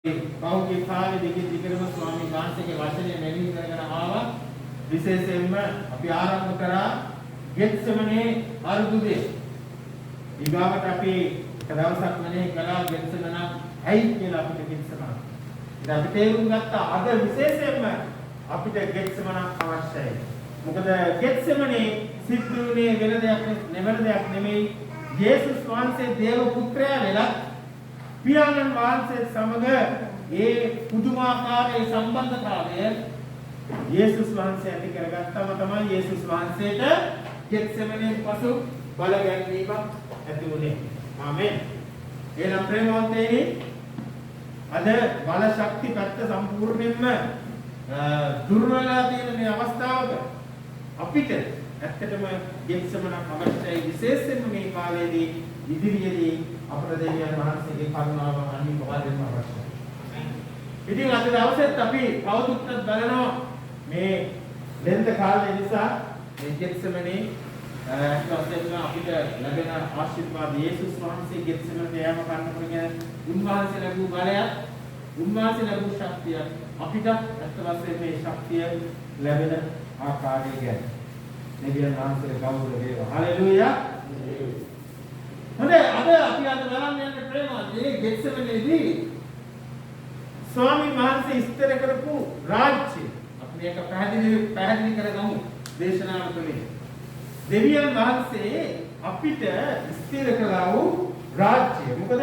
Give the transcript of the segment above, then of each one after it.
පහුගිය කාලේ දිගටම ස්වාමීන් වහන්සේගේ වචනය මෙනෙහි කරගෙන ආවා. විශේෂයෙන්ම අපි ආරම්භ කරා ගෙත්සෙමනේ අරුදුදේ. ඊගාවට අපි එක දවසක් මෙනෙහි කළා ගෙත්සෙමන ඇයි කියලා අපිට ගෙත්සෙමන. ඉතින් අපි තේරුම් ගත්තා අද විශේෂයෙන්ම අපිට ගෙත්සෙමන අවශ්‍යයි. මොකද ගෙත්සෙමනේ සිද්ධුනේ වෙන දෙයක් නෙමෙයි. යේසුස් වහන්සේ දේව පුත්‍රයා වෙලා පියාණන් වහන්සේ සමග ඒ පුදුමාකාරී සම්බන්ධතාවය යේසුස් වහන්සේ ඇති කරගත්තම තමයි යේසුස් වහන්සේට ගෙත්සෙමනේ පසු බල ගැනීමක් ඇති වුණේ. ආමෙන්. එනම් ප්‍රේමවන්තයනි අද බල ශක්ති පැත්ත සම්පූර්ණයෙන්ම දුර්වලලා තියෙන මේ අවස්ථාවක අපිට ඇත්තටම ගෙත්සෙමනක් අවශ්‍යයි. විශේෂයෙන්ම මේ කාලේදී ඉදිරියේදී අපේ දෙවියන් වහන්සේගේ කරුණාව අනිවාර්යයෙන්ම අවශ්‍යයි. ඉතින් අද දවසෙත් අපි කවුරුත්වත් බලනවා මේ ලෙන්ද කාලේ නිසා මේ ගෙත්සෙමනේ ඇත්තටම අපිට ලැබෙන ආශිර්වාද යේසුස් වහන්සේ ගෙත්සෙමනට යෑම කරනකොට උන්වහන්සේ ලැබූ බලයත් උන්වහන්සේ ලැබූ ශක්තිය අපිට ඇත්ත වශයෙන්ම මේ ශක්තිය ලැබෙන ආකාරය ගැන දෙවියන් වහන්සේ කවුරුද වේවා. හලෙලූයා. හොඳයි අද අපි අද බලන්න යන්නේ ප්‍රේමවන්තේ ගෙත්සෙමනේදී ස්වාමීන් වහන්සේ ඉස්තර කරපු රාජ්‍ය අපි මේක පැහැදිලි කරගමු දේශනාව තුළින්. දෙවියන් වහන්සේ අපිට ඉස්තර කළා වූ රාජ්‍ය. මොකද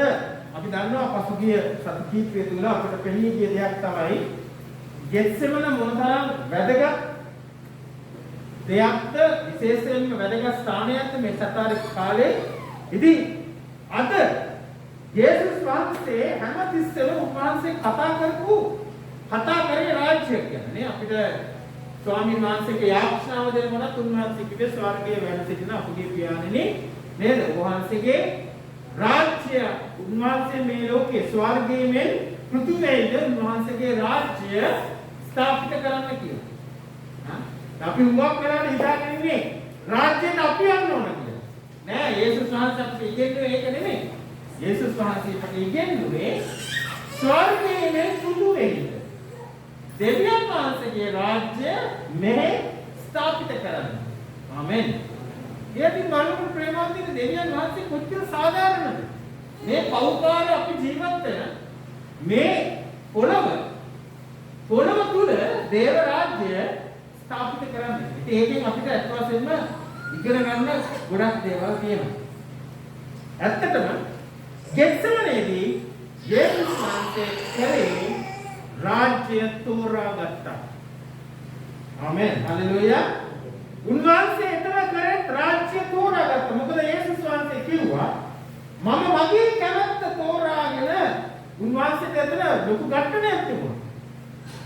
අපි දන්නවා පසුගිය සති කීපය තුළ අපිට පෙනී ගිය දෙයක් තමයි ගෙත්සෙමන මොනතරම් වැදගත් දෙයක්ද විශේෂයෙන්ම වැදගත් ස්ථානයක්ද මේ සතර කාලේ. ඉතින් අද යේසුස් වහන්සේ හැමතිස්සෙම උන්වහන්සේ කතා කරේ රාජ්‍යයක් ගැන නේ. අපිට ස්වාමීන් වහන්සේගේ යාඥාව දෙනකොට උන්වහන්සේ කිව්වේ ස්වර්ගයේ වැඩ සිටින අපගේ පියාණෙනි නේද? උන්වහන්සේගේ රාජ්‍ය උන්වහන්සේ මේ ලෝකේ ස්වර්ගයේ මෙන් පෘථිවියේ උන්වහන්සේගේ රාජ්‍ය ස්ථාපිත කරන්න කියලා. අපි උගක් කරලා හිතාගෙන ඉන්නේ රාජ්‍යෙන් අපි යන්න ඕන කියලා. නෑ යේසුස් වහන්සේ අපිට ඉගෙනුවේ ඒක නෙමෙයි. යේසුස් වහන්සේ අපිට ඉගෙනුවේ ස්වර්ගයේ මේ පෘථිවියේ දෙවියන් වහන්සේගේ රාජ්‍ය මෙහි ස්ථාපිත කරන්න. ආමෙන්. ඊයදී බලමු ප්‍රේමවන්තින දෙවියන් වහන්සේ කොච්චර සාධාරණද? මේ පෞකාර අපි ජීවත් වෙන මේ පොළව තුල දේව රාජ්‍ය ස්ථාපිත කරන්න. ඉතින් ඒකෙන් අපිට අත් වශයෙන්ම ඉගෙන ගන්න ගොඩක් දේවල් තියෙනවා. ඇත්තටම ගෙත්සෙමනේදී යේසුස් වහන්සේ කරේ රාජ්‍ය තෝරාගත්තා. ආමෙන්. හලෙලූයා. උන්වහන්සේ එතන කරේ රාජ්‍ය තෝරාගත්තා. මොකද යේසුස් වහන්සේ කිව්වා මම මගේ කැමැත්ත තෝරාගෙන උන්වහන්සේට එතන ලොකු ගැටණයක් තිබුණා.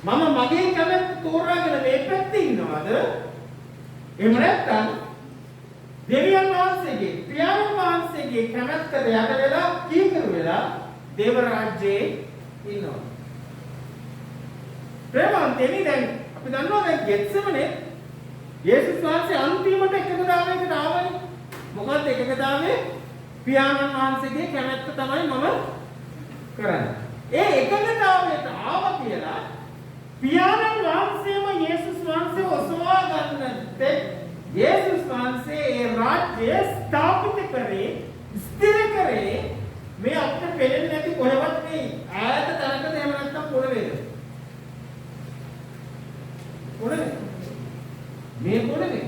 මම මගේ කැමැත්ත තෝරාගෙන මේ පැත්තේ ඉන්නවද? එහෙම නැත්නම් දෙවියන් වහන්සේගේ පියාණන් වහන්සේගේ කැමැත්තට යට වෙලා කීකරු වෙලා දේව රාජ්‍යයේ ඉන්නවා. ප්‍රේමවන්තයනි දැන් අපි දන්නවා දැන් ගෙත්සෙමනේ යේසුස් වහන්සේ අන්තිමට එකගතාවයකට ආවනේ. මොකද්ද එකගතාවේ? පියාණන් වහන්සේගේ කැමැත්ත තමයි මම කරන්නේ. ඒ එකගතාවයට ආවා කියලා පියාණන් වහන්සේම යේසුස් වහන්සේ ඔසවා ගන්නත් යේසුස් වහන්සේ ඒ රාජ්‍ය ස්ථාපිත කරේ ස්ථිර කරේ මේ අපිට පෙනෙන්නේ නැති කොහෙවත් නෙයි ඈත තැනකද එහෙම නැත්නම් පොළවේද? පොළවේ. මේ පොළවේ.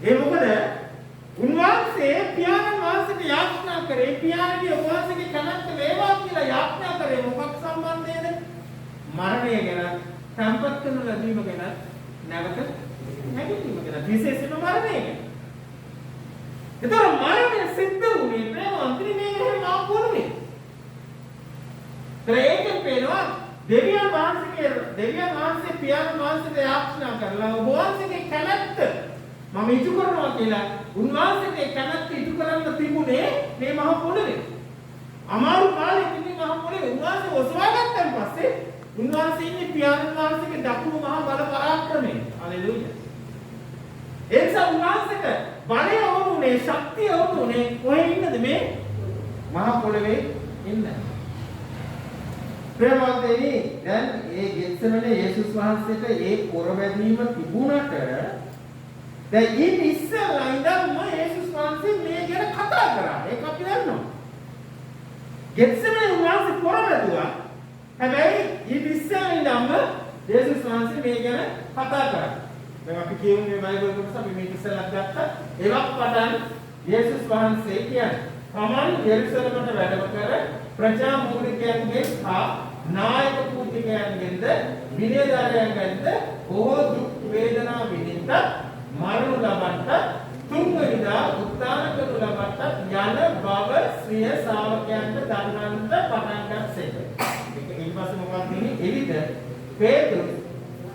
ඒ මොකද උන්වහන්සේ පියාණන් වහන්සේට යාඥා කරේ පියාණන්ගේ වහන්සේගේ කැමැත්ත වේවා කියලා යාඥා කරේ මොකක් සම්බන්ධයේද? මරණය ගැන, සම්පත් කරන ලැබීම ගැන, නැවත නැගීම ගැන, විශේෂයෙන්ම මරණය ගැන. ඒතර මරණය සිද්ධ වුණේ ප්‍රේමවන්තනි මේ මහා පොළවේ. ඒකෙන් පේනවා දෙවියන් වහන්සේ පියාණන් වහන්සේට යාඥා කරලා ඔබ වහන්සේගේ කැමැත්ත මම ඉටු කරනවා කියලා උන්වහන්සේගේ කැමැත්ත ඉටු කරන්න තිබුණේ මේ මහා පොළවේ. අමාරු කාලේ ඉන්නේ මහා පොළවේ උන්වහන්සේ ඔසවා ගත්තන් පස්සේ උන්වහන්සේ ඉන්නේ පියාණන් වහන්සේගේ දකුණු මහා බල පරාක්‍රමයේ. හලෙලූයා. එනිසා උන්වහන්සේට බලය වුණේ ශක්තිය වුණේ. කොහේ ඉන්නද මේ? මහා පොළවේ ඉන්න. දැන් අපි දන්නවා දැන් ගෙත්සෙමනේ ගෙත්සෙමනේ දී යේසුස් වහන්සේ ප්‍රේමවන්තයනි දැන් ඒ ගෙත්සෙමනේ යේසුස් වහන්සේට ඒ පොරවැදීම තිබුණට දැන් ඊට ඉස්සෙල්ලා ඉඳන්ම යේසුස් වහන්සේ මේ ගැන කතා කරා. ඒක අපි දන්නවා. ගෙත්සෙමනේ වහන්සේ පොරවැදුවා. හැබැයි ඊට ඉස්සෙල්ලා ඉඳන්ම යේසුස් වහන්සේ මේ ගැන කතා කරා. දැන් අපි කියමු මේ බයිබල් කොටස අපි මේක ඉස්සෙල්ලා ගත්තා. ඒවත් පටන් යේසුස් වහන්සේ කියන්නේ තමන් යෙරුසලමට වැඩම කර ප්‍රජා මූලිකයන්ගේ හා නායක පූජකයන්ගෙන්ද විනයධාරයන්ගෙන්ද බොහෝ දුක් වේදනා විඳින්න මරණු ලබන්නට තුන්වෙනිදා උත්ථාන කරනු ලබන්නට යන බව ශ්‍රිය ශ්‍රාවකයන්ට දන්වන්නට පටන් ගන්නසේක. ඒක ඊපස්සේ මොකක්ද වෙන්නේ? එවිට පේතුරු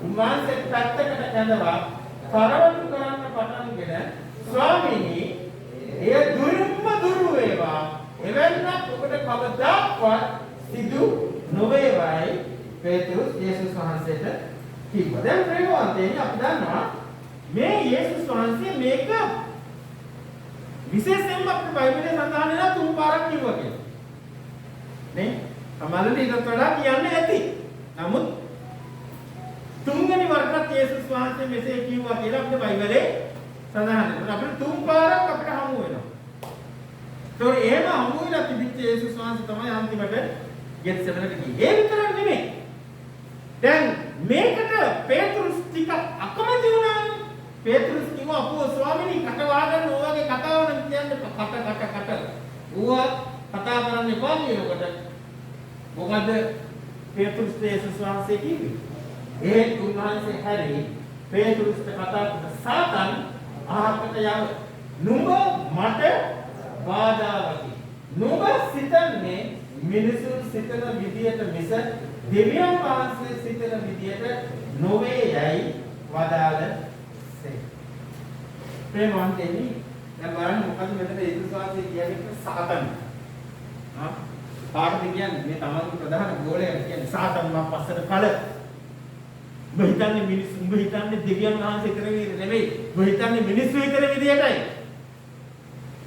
උන්වහන්සේ පැත්තකට කැඳවා තරවටු කරන්න පටන්ගෙන ස්වාමීනි එය දුරින්ම දුරු වේවා. එවැන්නක් ඔබට කවදාවත් සිදු නොවේවයි පේතුරුස් යේසුස් වහන්සේට කිව්වා. දැන් ප්‍රේමවන්තයනි අපි දන්නවා මේ යේසුස් වහන්සේ මේක විශේෂයෙන්ම අපේ බයිබලයේ සඳහන් වෙනවා 3 පාරක් කිව්වා කියලා. නේ? සමහරවිට ඊටත් වඩා කියන්න ඇති. නමුත් තුන්වෙනි වරටත් යේසුස් වහන්සේ මෙසේ කිව්වා කියලා අපේ බයිබලයේ සඳහන් වෙනවා. අපිට 3 පාරක් අපිට හමු වෙනවා. ඒතකොට එහෙම හමු වෙලා තිබිච්ච යේසුස් වහන්සේ තමයි අන්තිමට ගෙත්සෙමනට ගියේ. ඒ විතරක් නෙමෙයි. දැන් මේකට පේතුරුස් ටික අකමැති වුණානේ. පේතුරුස් කිව්වා අපෝ ස්වාමීනි කට වහගන්න ඕවාගේ කතාව නම් කියන්නේ කට. ඌවා කතා කරන්න එපා කියනකොට මොකද පේතුරුස් යේසුස් වහන්සේ කිව්වේ? ඒ උන්වහන්සේ හැරි පේතුරුස්ට කතා කරන සාතන් අහකට යව නුඹ මට බාධාවකි. නුඹ සිතන්නේ මිනිසුන් සිතන විදියට මිස දෙවියන් වහන්සේ සිතන විදියට නොවේ යයි වදාළසේ. ප්‍රේමවන්තයනි දැන් බලන්න මොකද මෙතන යේසුස් වහන්සේ කියන්නේ සාතන්. කාටද කියන්නේ මේ තමන්ගේ ප්‍රධාන ගෝලයා කියන්නේ සාතන් මා පස්සට කල. ඔබ හිතන්නේ මිනිස්සු ඔබ හිතන්නේ දෙවියන් වහන්සේ හිතන විදිහට නෙමෙයි. ඔබ හිතන්නේ මිනිස්සු හිතන විදිහටයි.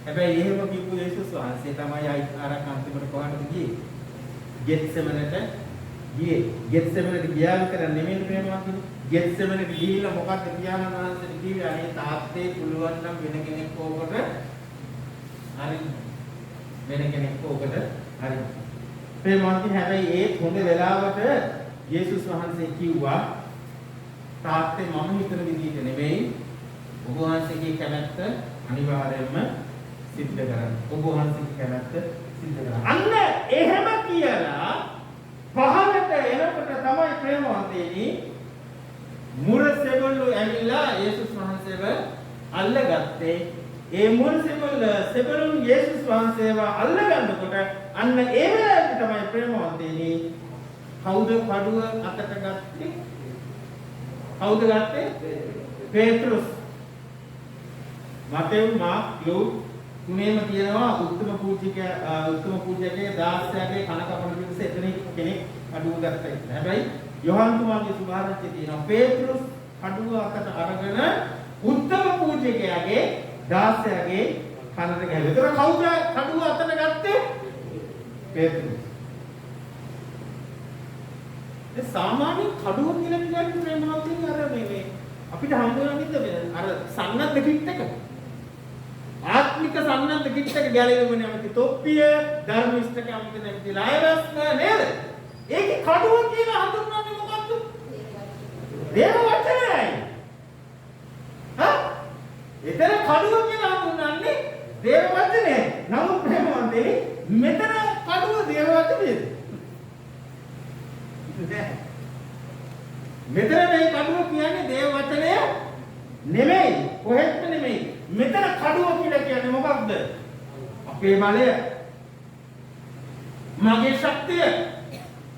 හැබැයි එහෙම කිව්ව යේසුස් වහන්සේ තමයි අර අන්තිමට කොහටද ගියේ? ගෙත්සෙමනට ගියේ. ගෙත්සෙමනට ගියා විතර නෙමෙයි ප්‍රේමවන්තනි. ගෙත්සෙමනට ගිහිල්ලා මොකක්ද පියාණන් වහන්සේට කිව්වේ? අනේ තාත්තේ පුළුවන් නම් වෙන කෙනෙක් ඕකට හරි. වෙන කෙනෙක් ඕකට හරි. ප්‍රේමවන්තනි හැබැයි ඒ හොඳ වෙලාවට යේසුස් වහන්සේ කිව්වා තාත්තේ මම හිතන විදිහට නෙමෙයි ඔබ වහන්සේගේ කැමැත්ත අනිවාර්යයෙන්ම සිද්ධ කරන්න. ඔබ වහන්සේගේ කැමැත්ත සිද්ධ කරන්න. අන්න එහෙම කියලා පහළට එනකොට තමයි ප්‍රේමවන්තයනි මුර සෙබළු ඇවිල්ලා යේසුස් වහන්සේව අල්ලගත්තේ. ඒ මුර සෙබළුන් යේසුස් වහන්සේව අල්ලගන්නකොට අන්න ඒ වෙලාවට තමයි ප්‍රේමවන්තයනි කවුද කඩුව අතට ගත්තේ? කවුද ගත්තේ? පේතුරුස්. මතෙව් මාක් ලූක් තුනේම තියෙනවා උත්තම පූජකගේ 16ගේ කන කපන පිටස එතන කෙනෙක් කඩුව ගත්තා කියලා. හැබැයි යොහන් තුමාගේ සුභාරංචිය තියෙනවා පේතුරුස් කඩුව අතට අරගෙන උත්තම පූජකයාගේ 16ගේ කනට ගැහුවා. ඒතර කවුද කඩුව අතට ගත්තේ? පේතුරුස්. ඒ සාමාන්‍ය කඩුව කියලා කියන්නේ ප්‍රේමවන්තයන් අර මේ අපිට හම්බ වෙන අර සන්නත් දෙකිට එක ආත්මික සන්නත් දෙකිට එක ගැලවෙන්නේ නැමැති තොප්පිය ධර්මිෂ්ඨක අමිත නැමැති ලයවස්ම නේද? ඒකේ කඩුව කියලා හඳුන්වන්නේ මොකක්ද? දේව වචනයයි. එතන කඩුව කියලා හඳුන්වන්නේ දේව වචනයයි. නමුත් ප්‍රේමවන්තයනි මෙතන කඩුව දේව වචනයද? මෙතන මේ කඩුව කියන්නේ දේව වචනය නෙමෙයි. කොහෙත්ම නෙමෙයි. මෙතන කඩුව කියලා කියන්නේ මොකක්ද? අපේ බලය. මගේ ශක්තිය.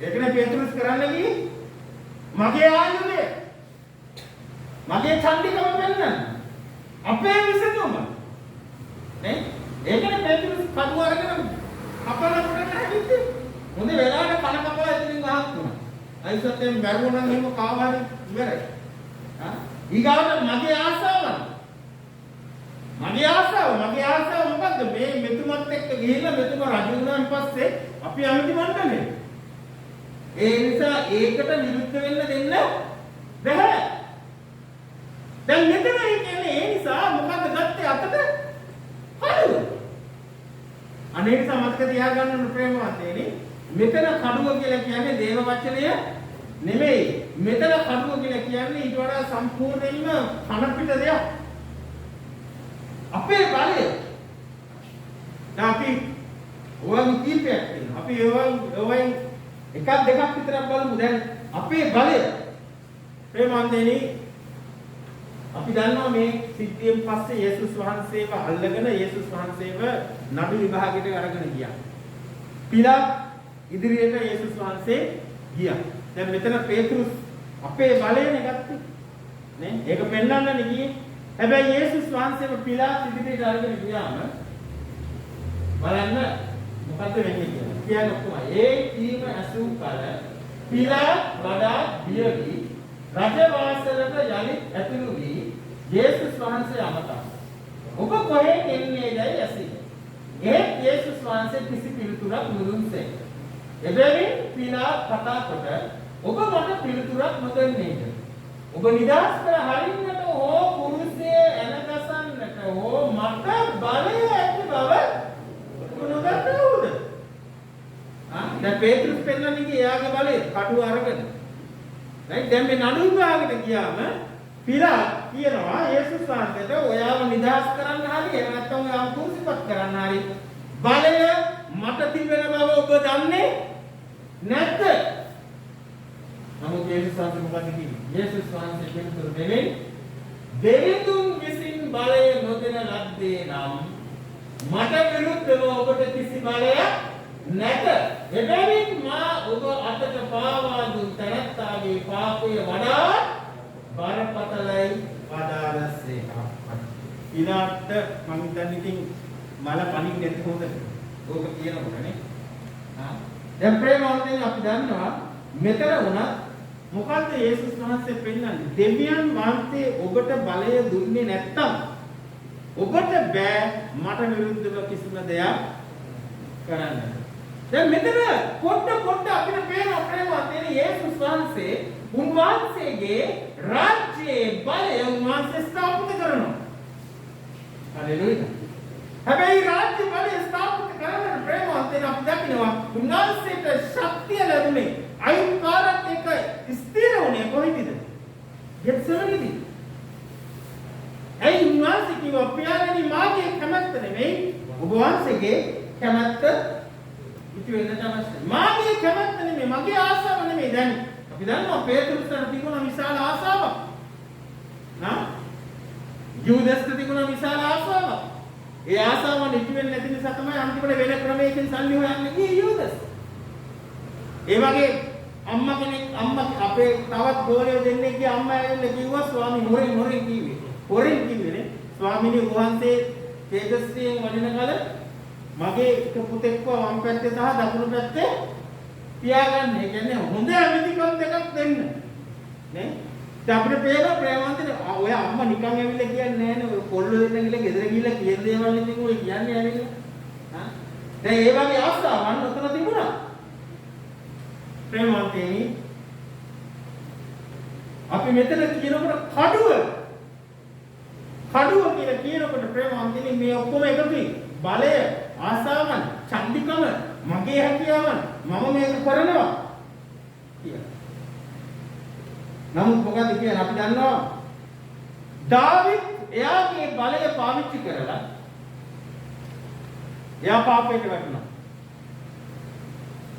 ඒකනේ පේතුරුස් කරන්න ගියේ. මගේ ආයුධය. මගේ ඡන්දිකම වෙන්න. අපේ විසඳුම. නේ? ඒකනේ පේතුරුස් කඩුව අරගෙන කපලා කොටන්න හැදින්නේ. හොඳ වෙලාවට කන කපලා එතනින් අහක් වුණා. අයිසත්යෙන් මරුණා නම් එහෙම කාවාරි ඉවරයි. ඊගාවට මගේ ආසාව මොකද්ද? මේ මෙතුමත් එක්ක ගිහිල්ලා මෙතුම රජු වුණාන් පස්සේ අපි අමිති මණ්ඩලේ. ඒ නිසා ඒකට විරුද්ධ වෙන්න දෙන්න බැහැ. දැන් මෙතන කියන්නේ ඒ නිසා මොකද්ද ගත්තේ අතට කඩුව. අනේ නිසා මතක තියාගන්න ඕන ප්‍රේමවන්තයනි මෙතන කඩුව කියලා කියන්නේ දේව වචනය නෙමෙයි. මෙතන කඩුව කියලා කියන්නේ ඊට වඩා සම්පූර්ණයෙන්ම කන පිට දෙයක්. අපේ බලය. දැන් අපි ඔයන් කීපයක් තියෙනවා. අපි ඔයන් එකක් දෙකක් විතරක් බලමු. දැන් අපේ බලය ප්‍රේමවන්තයනි අපි දන්නවා මේ සිද්ධියෙන් පස්සේ යේසුස් වහන්සේව අල්ලගෙන යේසුස් වහන්සේව නඩු විභාගයට අරගෙන ගියා. පිලාත් ඉදිරියට යේසුස් වහන්සේ ගියා. දැන් මෙතන පේතුරුස් අපේ බලයනේ ගත්තේ. නේ? ඒක පෙන්වන්නනේ ගියේ. හැබැයි යේසුස් වහන්සේව පිලාත් ඉදිරියට අරගෙන ගියාම බලන්න මොකද වෙන්නේ කියලා. කියන්නේ කොහොමද? ඒ කීම අසු කල පිලාත් වඩා බිය වී රජවාසලට යලිත් ඇතුළු වී යේසුස් වහන්සේ අමතා. ඔබ කොහෙන් එන්නේදයි ඇසී. ඒත් යේසුස් වහන්සේ කිසි පිළිතුරක් නොදුන්සේ. එබැවින් පිලාත් කතා කොට ඔබ මට පිළිතුරක් නොදෙන්නේද? ඔබ නිදහස් කර හරින්නට හෝ කුරුසියේ එනගසන්නට හෝ මට බලය ඇති බව නොදන්නවද? දැන් පේතෘස් පෙන්නන්නේ එයාගේ බලය කටුව අරගෙන. දැන් මේ නඩු විභාගයට ගියාම පිලාත් කියනවා යේසුස් වහන්සේට ඔයාව නිදහස් කරන්න හරි එහෙම නැත්නම් ඔයාව කුරුසිපත් කරන්න හරි බලය මට තිබෙන බව ඔබ දන්නේ නැද්ද? නමුත් යේසුස් වහන්සේ මොකද කිව්වේ? යේසුස් වහන්සේ පිළිතුරු දෙමින් දෙවිඳුන් විසින් බලය නොදෙන ලද්දේ නම් මට විරුද්ධව ඔබට කිසි බලයක් නැත. එබැවින් මා ඔබ අතට පාවා දුන් තැනැත්තාගේ පාපය වඩා බරපතලයි වදාළසේක. ඊළාට මම හිතන්නේ ඉතින් මල පණින්න නැති හොඳ. ඕක කියනකොටනේ. දැන් ප්‍රේමවන්තයන් අපි දන්නවා මෙතන වුණා මොකද්ද යේසුස් වහන්සේ පෙන්වන්නේ? දෙවියන් වහන්සේ ඔබට බලය දුන්නේ නැත්තම් ඔබට බෑ මට විරුද්ධව කිසිම දෙයක් කරන්න. දැන් මෙතන පොඩ්ඩ අපිට පේන ප්‍රේමවන්තයන් යේසුස් වහන්සේ උන්වහන්සේගේ රාජ්‍යයේ බලය උන්වහන්සේ ස්ථාපිත කරනවා. හලෙලූයා. හැබැයි රාජ්‍ය බලය ස්ථාපිත කරන ප්‍රේමවන්තයන් අපි දකිනවා උන්වහන්සේට ශක්තිය ලැබුණේ අයින්කාරත් එක්ක ස්ථිර වුණේ කොහේද? ගෙත්සමනේදී. ඒ උන්වහන්සේ කිව්වා පියාණනි මාගේ කැමැත්ත නෙමෙයි ඔබ වහන්සේගේ කැමැත්ත ඉති වෙන්න තමයි. මාගේ කැමැත්ත නෙමෙයි මගේ ආසාව නෙමෙයි. දැන් අපි දන්නවා පේතෘස්ට තිබුණ විශාල ආසාවක්. යූදස්ට තිබුණ විශාල ආසාවක්. ඒ ආසාව නිති වෙන්නේ නැති නිසා තමයි අන්තිමට වෙන ක්‍රමයකින් සල්ලි හොයන්න ගියේ යූදස්. ඒ වගේ අම්මා අපේ තවත් ගෝලියෝ දෙන්නෙක් ගිය අම්මා ඇවිල්ලා කිව්වා ස්වාමී හොරෙන් කිව්වේ. හොරෙන් කිව්වේනේ ස්වාමීනි වහන්සේ තේජස්වියෙන් වඩින කල මගේ එක පුතෙක්ව වම් පැත්තේ සහ දකුණු පැත්තේ තියාගන්න. ඒ කියන්නේ හොඳ ඇමතිකම් දෙකක් දෙන්න. නේ? දැන් අපිට පේන ප්‍රේමවන්තනේ ඔය අම්මා නිකන් ඇවිල්ලා කියන්නේ නෑනේ ඔය කොල්ල දෙන්න ගිහලා ගෙදර ගිහලා කියන දේවල් ඉතින් ඔය කියන්නේ ඇවිල්ලා. දැන් ඒ වගේ අවස්ථාවන් උතන තිබුණා. ප්‍රේමවන්තනි අපි මෙතන කියනකොට කඩුව කියලා කියනකොට ප්‍රේමවන්තනි මේ ඔක්කොම එකතුයි. බලය, ආසාවන්, චන්දිකම, මගේ හැකියාවන් මම මේක කරනවා කියලා. නමුත් මොකද කියන්නේ අපි දන්නවා දාවිද් එයාගේ බලය පාවිච්චි කරලා එයා පාපයට වැටුණා.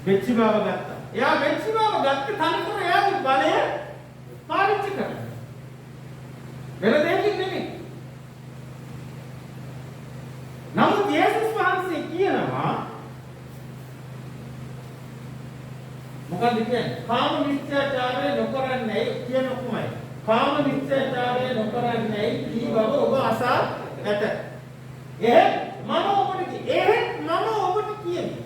වෙච්චිබව ගත්තා. එයා වෙච්චිබව ගත්තේ තනිකර එයාගේ බලය පාවිච්චි කරලා. වෙන දෙයකින් නෙමෙයි. නමුත් යේසුස් වහන්සේ කියනවා මොකක්ද කියන්නේ? කාම මිත්‍යාචාරය නොකරන්නේ කියන කොමයි. කාම මිත්‍යාචාරය නොකරන්නේ කී බව ඔබ අසා ඇත. මම ඔබට කියන්නේ.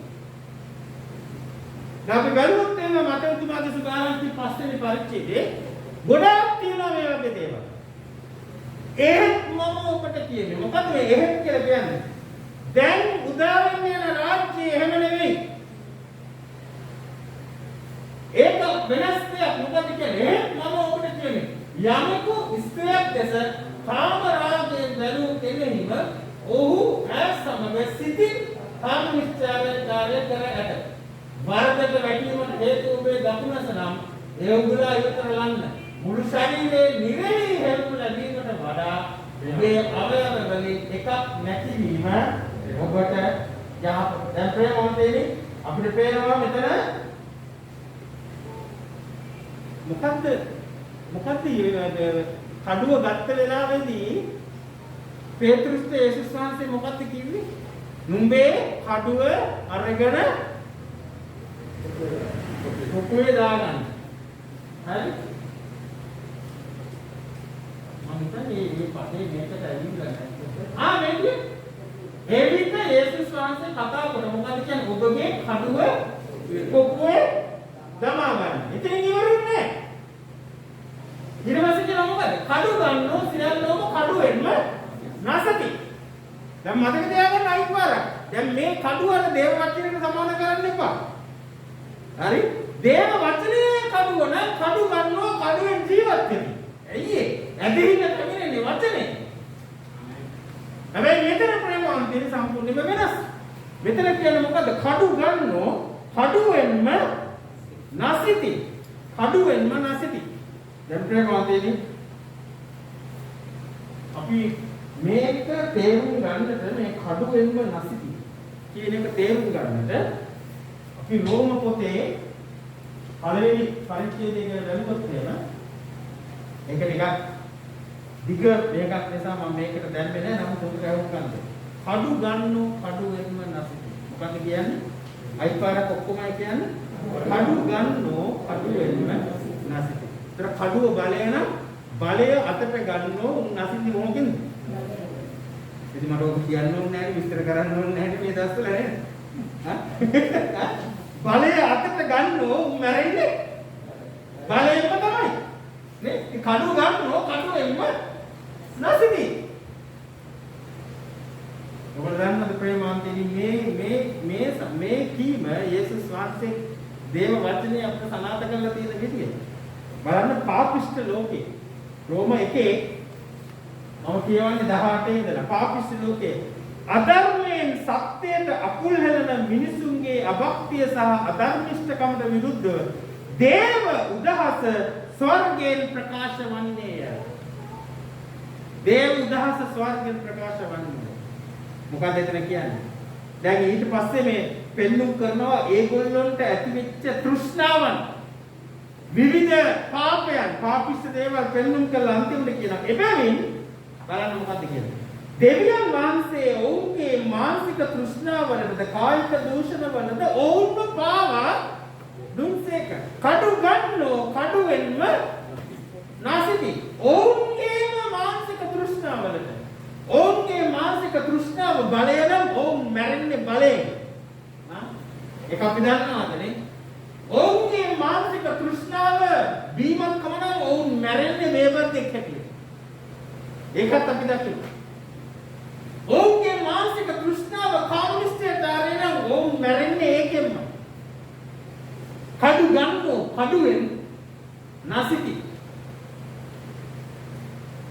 අපි බැලුවොත් එන්න මට උතුමාගේ සුභාරම්භී පස්වෙනි පරිච්ඡේදයේ ගොඩාක් තියෙනවා මේ වගේ දේවල්. මම ඔබට කියන්නේ. මොකද මේ කියලා කියන්නේ? දැන් උදා වෙන රාජ්‍යය එහෙම නෙවෙයි. ඒක යමෙකු ස්ත්‍රියක් දැස කාම රාගයෙන් බැලූ කෙනෙහිම ඔහු ඇය සමග සිටින් කාම විචාරය කර ඇත. වරදට වැටීමට හේතු ඔබේ දකුණස නම් ඒ උගලා ඉවතර ලන්න. මුළු ශරීරයේ නිරේහි හෙල්පු ලැබීමට වඩා ඔබේ අවයව වලින් එකක් නැතිවීම ඔබට යහපත. දැන් ප්‍රේමවන්තයනි අපිට පේනවා මෙතන මොකද්ද කඩුව ගත්ත වෙලාවේදී පේතෘස්ට යේසුස් වහන්සේ මොකක්ද කිව්වේ? නුඹේ කඩුව අරගෙන කුකුලේ දාගන්න. හරි? මම හිතන්නේ මේ පදේ මේකට ඇවිල්ලා නැහැ. මේක ඒ විදිහට යේසුස් වහන්සේ කතා කරා. මොකද කියන්නේ ඔබගේ කඩුව කුකුලේ දමා ගන්න. ඉතින් ඉවරුන්නේ නැහැ. ඊට පස්සේ කියනවා මොකද? කඩුව ගන්නෝ සියල්ලම කඩුවෙන්ම නැසති. දැන් මතක තියාගන්න අයිතිවාරක්. දැන් මේ කඩුවල දේව වචනයට සමාන කරන්න එපා. හරි? දේව වචනේ කඩුව නම් කඩු ගන්නෝ කඩුවෙන් ජීවත් වෙන්නේ. ඇයි ඒ? ඇදහිල්ල තමයි වචනේ. හැබැයි මෙතන ප්‍රේමවන්තයන් සම්පූර්ණයෙන්ම වෙනස්. මෙතන කියන්නේ මොකද? කඩු ගන්නෝ කඩුවෙන්ම නැසති. කඩුවෙන්ම නැසති. දැන් ප්‍රේමවන්තයනි අපි මේක තේරුම් ගන්නට මේ කඩුවෙන්ම නැසති කියන එක තේරුම් ගන්නට අපි රෝම පොතේ පළවෙනි පරිච්ඡේදයේ බලමුත් එහෙම ඒක ටිකක් දිග මේකක් නිසා මම මේකට දැම්මේ නැහැ. නමුත් උඹ කවුරු ගන්නද? කඩු ගන්නෝ කඩුවෙන්ම නැසති. මොකක්ද කියන්නේ? අයිපාරක් ඔක්කොමයි කියන්නේ කඩු ගන්නෝ කඩුවෙන්ම නැසති. ඒතර කඩුව බලය නම් බලය අතට ගන්නෝ නැසති මොකකින්ද? ඉතින් මට ඔක කියන්න ඕනේ නැහැ විස්තර කරන්න ඕනේ නැහැ මේ දවස්වල නේද? බලය අතට ගන්නෝ මැරෙන්නේ බලයෙන්ම තමයි. නේ? කඩුව ගන්නෝ කඩුවෙන්ම නැසති. ඔබලා දන්නද ප්‍රේමාන්තයනි මේ කීම යේසුස් වහන්සේ දේව වචනේ අපට සනාථ කරලා තියෙන විදිය. බලන්න පාපිෂ්ඨ ලෝකේ රෝම 1 මම කියවන්නේ 18 ඉඳලා පාපිෂ්ඨ ලෝකේ අධර්මයෙන් සත්‍යයට අකුල් හෙළන මිනිසුන්ගේ අභක්තිය සහ අධර්මිෂ්ඨකමට විරුද්ධව දේව උදහස ස්වර්ගයෙන් ප්‍රකාශ වන්නේය. දේව උදහස ස්වර්ගයෙන් ප්‍රකාශ වන්නේ. මොකද එතන කියන්නේ? දැන් ඊට පස්සේ මේ පෙන්눔 කරනවා ඒගොල්ලන්ට ඇතිවෙච්ච තෘෂ්ණාවන් විවිධ පාපයන් පාපිෂ්ඨ දේවල් පෙන්눔 කරලා අන්තිමට කියනවා එබැවින් බලන්න මොකද්ද කියන්නේ? දෙවියන් වහන්සේ ඔවුන්ගේ මානසික තෘෂ්ණාවලට කායික දූෂණවලට ඔවුන්ව පාවා දුන්සේක. කඩු ගන්නෝ කඩුවෙන්ම නැසති. ඔවුන්ගේම මානසික තෘෂ්ණාවලට ඔවුන්ගේ මානසික තෘෂ්ණාව බලය නම් ඔවුන් මැරෙන්නේ බලයෙන්. ඒක අපි දන්නවද? ඔවුන්ගේ මානසික තෘෂ්ණාව බීමක් කම නම් ඔවුන් මැරෙන්නේ මේවත් එක්ක හැටියට. ඒකත් අපි දකිනවා. ඔවුන්ගේ මානසික තෘෂ්ණාව කාමනිෂ්ඨතාවය නම් ඔවුන් මැරෙන්නේ ඒකෙන්ම. කඩු ගන්නෝ කඩුවෙන් නැසති.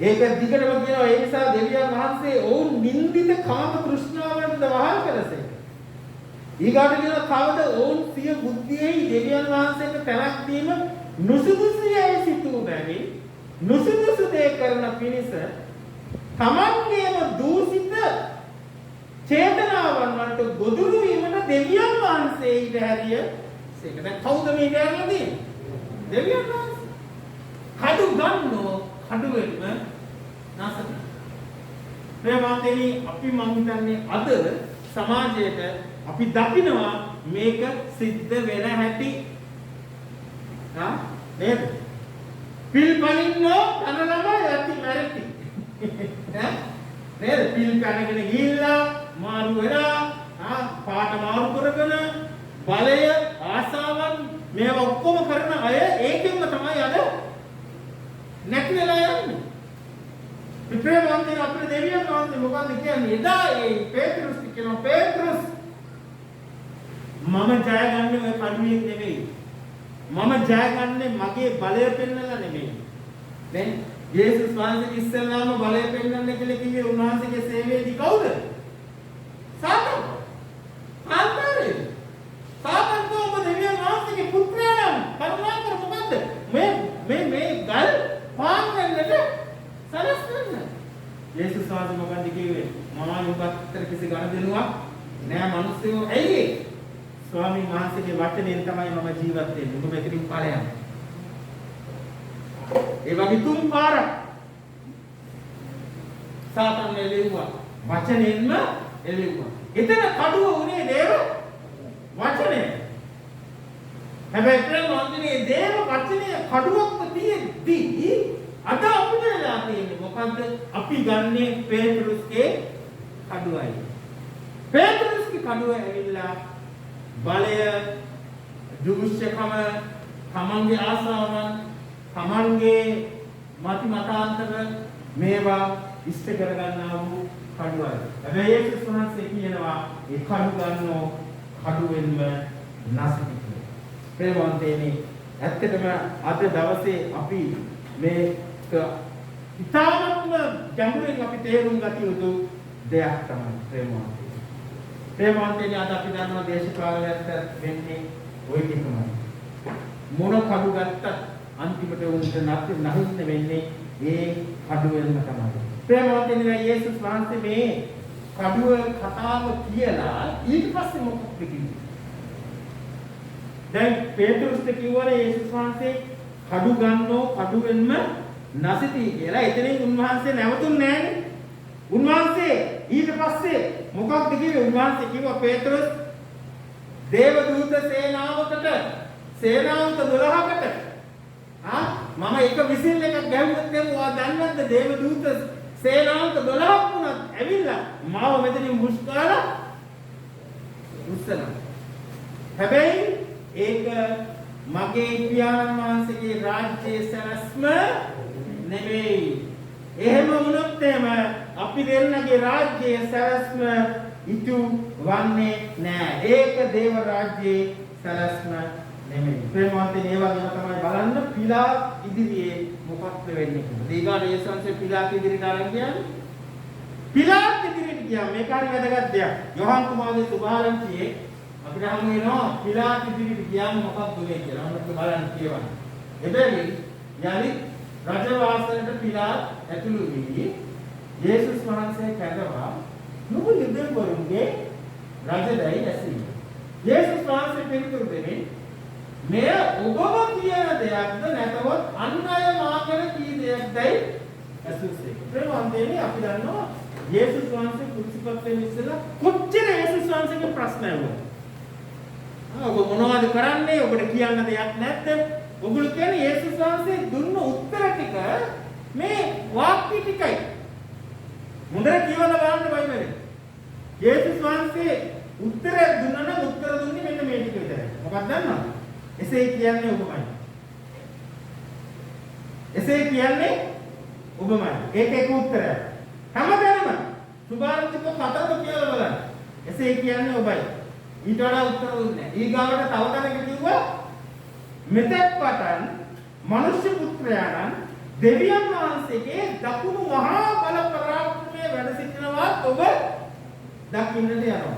ඒක දිගටම කියනවා ඒ නිසා දෙවියන් වහන්සේ ඔවුන් නින්දිත කාම තෘෂ්ණාවන්ට වහල් කළසේ. ඊගාට කියනවා කවද ඔවුන් සිය බුද්ධියෙහි දෙවියන් වහන්සේට තැනක් දීම නුසුදුසුයයි සිතූ බැවින් නුසුදුසු දේ කරන පිණිස තමන්ගේම දූෂිත චේතනාවන් වලට ගොදුරු වීමට දෙවියන් වහන්සේ ඊට හැරිය ඒක දැන් කවුද මේ කරලා දෙන්නේ? දෙවියන් වහන්සේ. කඩු ගන්නෝ කඩුවෙන්ම නැසති. ප්‍රේමවන්තනි අපි මං හිතන්නේ අද සමාජයට අපි දකිනවා මේක සිද්ධ වෙන හැටි. නේද? පිල්පලින්නෝ කනලම යති මැරෙති. නේද? පිල් කනගෙන ගිහිල්ලා මාරු වෙලා පාට මාරු කරගෙන බලය ආසාවන් මේවා ඔක්කොම කරන අය ඒකෙන්ම තමයි අද නැති වෙලා යන්නේ. ප්‍රේමවන්තයන් අපේ දෙවියන් වහන්සේ මොකක්ද කියන්නේ? එදා ඒ පේතෘස් කියනවා පේතෘස් මම ජයගන්නේ ඔය කඩුවෙන් නෙමෙයි. මම ජයගන්නේ මගේ බලය පෙන්නලා නෙමෙයි. නේ යේසුස් වහන්සේ ඉස්සෙල්ලාම බලය පෙන්වන්න කියලා කිව්වේ උන්වහන්සේගේ සේවයේදී කවුද? සාතන්. අන්තරේ. සාතන් කොහොමද දෙවියන් වහන්සේගේ පුත්‍රයා නම් කරුණාකර මොකද්ද? මේ ගල් පාන් වෙන්නට සලස්වන්න. යේසුස් වහන්සේ මොකද්ද කිව්වේ? මම නුඹට කිසි ගනුදෙනුවක් නෑ මිනිස්සුયો. ඇයි ඒ? ස්වාමීන් වහන්සේගේ වචනයෙන් තමයි මම ජීවත් වෙන්නේ. ඔබ මෙතනින් ඵලයන්. ඒ වගේ තුන් පාරක් සාතන් එළෙව්වා. වචනෙන්ම එළෙව්වා. එතන කඩුව උනේ දේව වචනය. හැබැයි ප්‍රේමවන්තනේ දේව වචනේ කඩුවක්ම තියෙද්දී අද අපිට වෙලා තියෙන්නේ මොකද්ද? අපි ගන්නේ පේතෘස්ගේ කඩුවයි. පේතෘස්ගේ කඩුව ඇවිල්ලා බලය, දුෂ්කම, තමන්ගේ ආසාවන්, තමන්ගේ මති මතාන්තර මේවා ඉෂ්ට කරගන්නා වූ කඩුවයි. හැබැයි යේසුස් වහන්සේ කියනවා ඒ කඩු ගන්නෝ කඩුවෙන්ම නැසිති කියලා. ප්‍රේමවන්තයනි, ඇත්තටම අද දවසේ අපි මේක ඉතාමත්ම ගැඹුරින් අපි තේරුම් ගත යුතු දෙයක් තමයි ප්‍රේමවන්තයනි. ප්‍රේමවන්තයනි, අද අපි දන්නවා දේශපාලනයට වෙන්නේ ওই ටිකමයි. මොන කඩු ගත්තත් අන්තිමට උන්ට නැහින්න වෙන්නේ ඒ කඩුවෙන්ම තමයි. ප්‍රේමවන්තයනි, යේසුස් වහන්සේ මේ කඩුව කතාව කියලා ඊට පස්සේ මොකක්ද කිව්වේ? දැන් පේතෘස්ට කිව්වනේ යේසුස් වහන්සේ කඩු ගන්නෝ කඩුවෙන්ම නැසිති කියලා. එතනින් උන්වහන්සේ නැවතුන්නේ නැහැනේ. උන්වහන්සේ ඊට පස්සේ මොකක්ද කිව්වේ? උන්වහන්සේ කිව්වා පේතෘස් දේව දූත සේනාවකට සේනාවක 12කට මම එක විසිල් එකක් ගැහුවොත් දැන් ඔයා දන්නවද දේව දූත සේනාවක 12ක් වුණත් ඇවිල්ලා මාව මෙතනින් මුස්කාලා උස්සනවා. හැබැයි ඒක මගේ පියාණන් වහන්සේගේ රාජ්‍යයේ සැලැස්ම නෙවෙයි. එහෙම වුණොත් එහෙම අපි දෙන්නගේ රාජ්‍යයේ සැලැස්ම ඉටු වන්නේ නැහැ. ඒක දේව රාජ්‍යයේ සැලැස්ම නෙමෙයි. ප්‍රේමවන්තයනි, ඒ වගේම තමයි බලන්න පිලාත් ඉදිරියේ මොකක්ද වෙන්නේ කියලා. දීගාට යේසුස්වහන්සේ පිලාත් ඉදිරියට අරන් ගියානේ. පිලාත් ඉදිරියට ගියා. මේක හරි වැදගත් දෙයක්. යෝහන් කුමාරගේ සුභාරංචියේ අපිට හමු වෙනවා පිලාත් ඉදිරියට ගියාම මොකක්ද වෙන්නේ කියලා. අපිට බලන්න කියවන්න. එබැවින් යලි රජවාසලට පිලාත් ඇතුළු වී යේසුස් වහන්සේ කැඳවා නුඹ යුදෙවරුන්ගේ රජදයි ඇසී. යේසුස් වහන්සේ පිළිතුරු දෙමින් මෙය ඔබව කියන දෙයක්ද නැතහොත් අන් අය මාගෙන කී දෙයක්දයි ඇසුසේ. ප්‍රේමවන්තයනි, අපි දන්නවා යේසුස් වහන්සේ කුරුසිපත් වෙන්න ඉස්සෙල්ලා කොච්චර යේසුස් වහන්සේගේ ප්‍රශ්න ඇහුවා. ඔබ මොනවද කරන්නේ? ඔබට කියන්න දෙයක් නැද්ද? ඔගොල්ලෝ කියන්නේ යේසුස් වහන්සේ දුන්න උත්තර ටික මේ වාක්‍ය ටිකයි. මුදර කියවලා බලන්න බයිබලේ. යේසුස් වහන්සේ උත්තර දුන්නා නම් උත්තර දුන්නේ මෙන්න මේ ටික විතරයි. මොකක්ද දන්නවද? එසේ කියන්නේ ඔබමයි. එසේ කියන්නේ ඔබමයි. ඒක එක උත්තරයක්. හැමදේම සුභාරංචික කතරම කියලා බලන්න. එසේ කියන්නේ ඔබයි. ඊට වඩා උත්තර දුන්නේ නැහැ. ඊගාවට තව තැනක කිව්වා මෙතෙක් පටන් මනුෂ්‍ය පුත්‍රයාණන් දෙවියන් වහන්සේගේ දකුණු මහා බල පරාක්‍රමයේ වැඩ සිටිනවා ඔබ දකින්නට යනවා.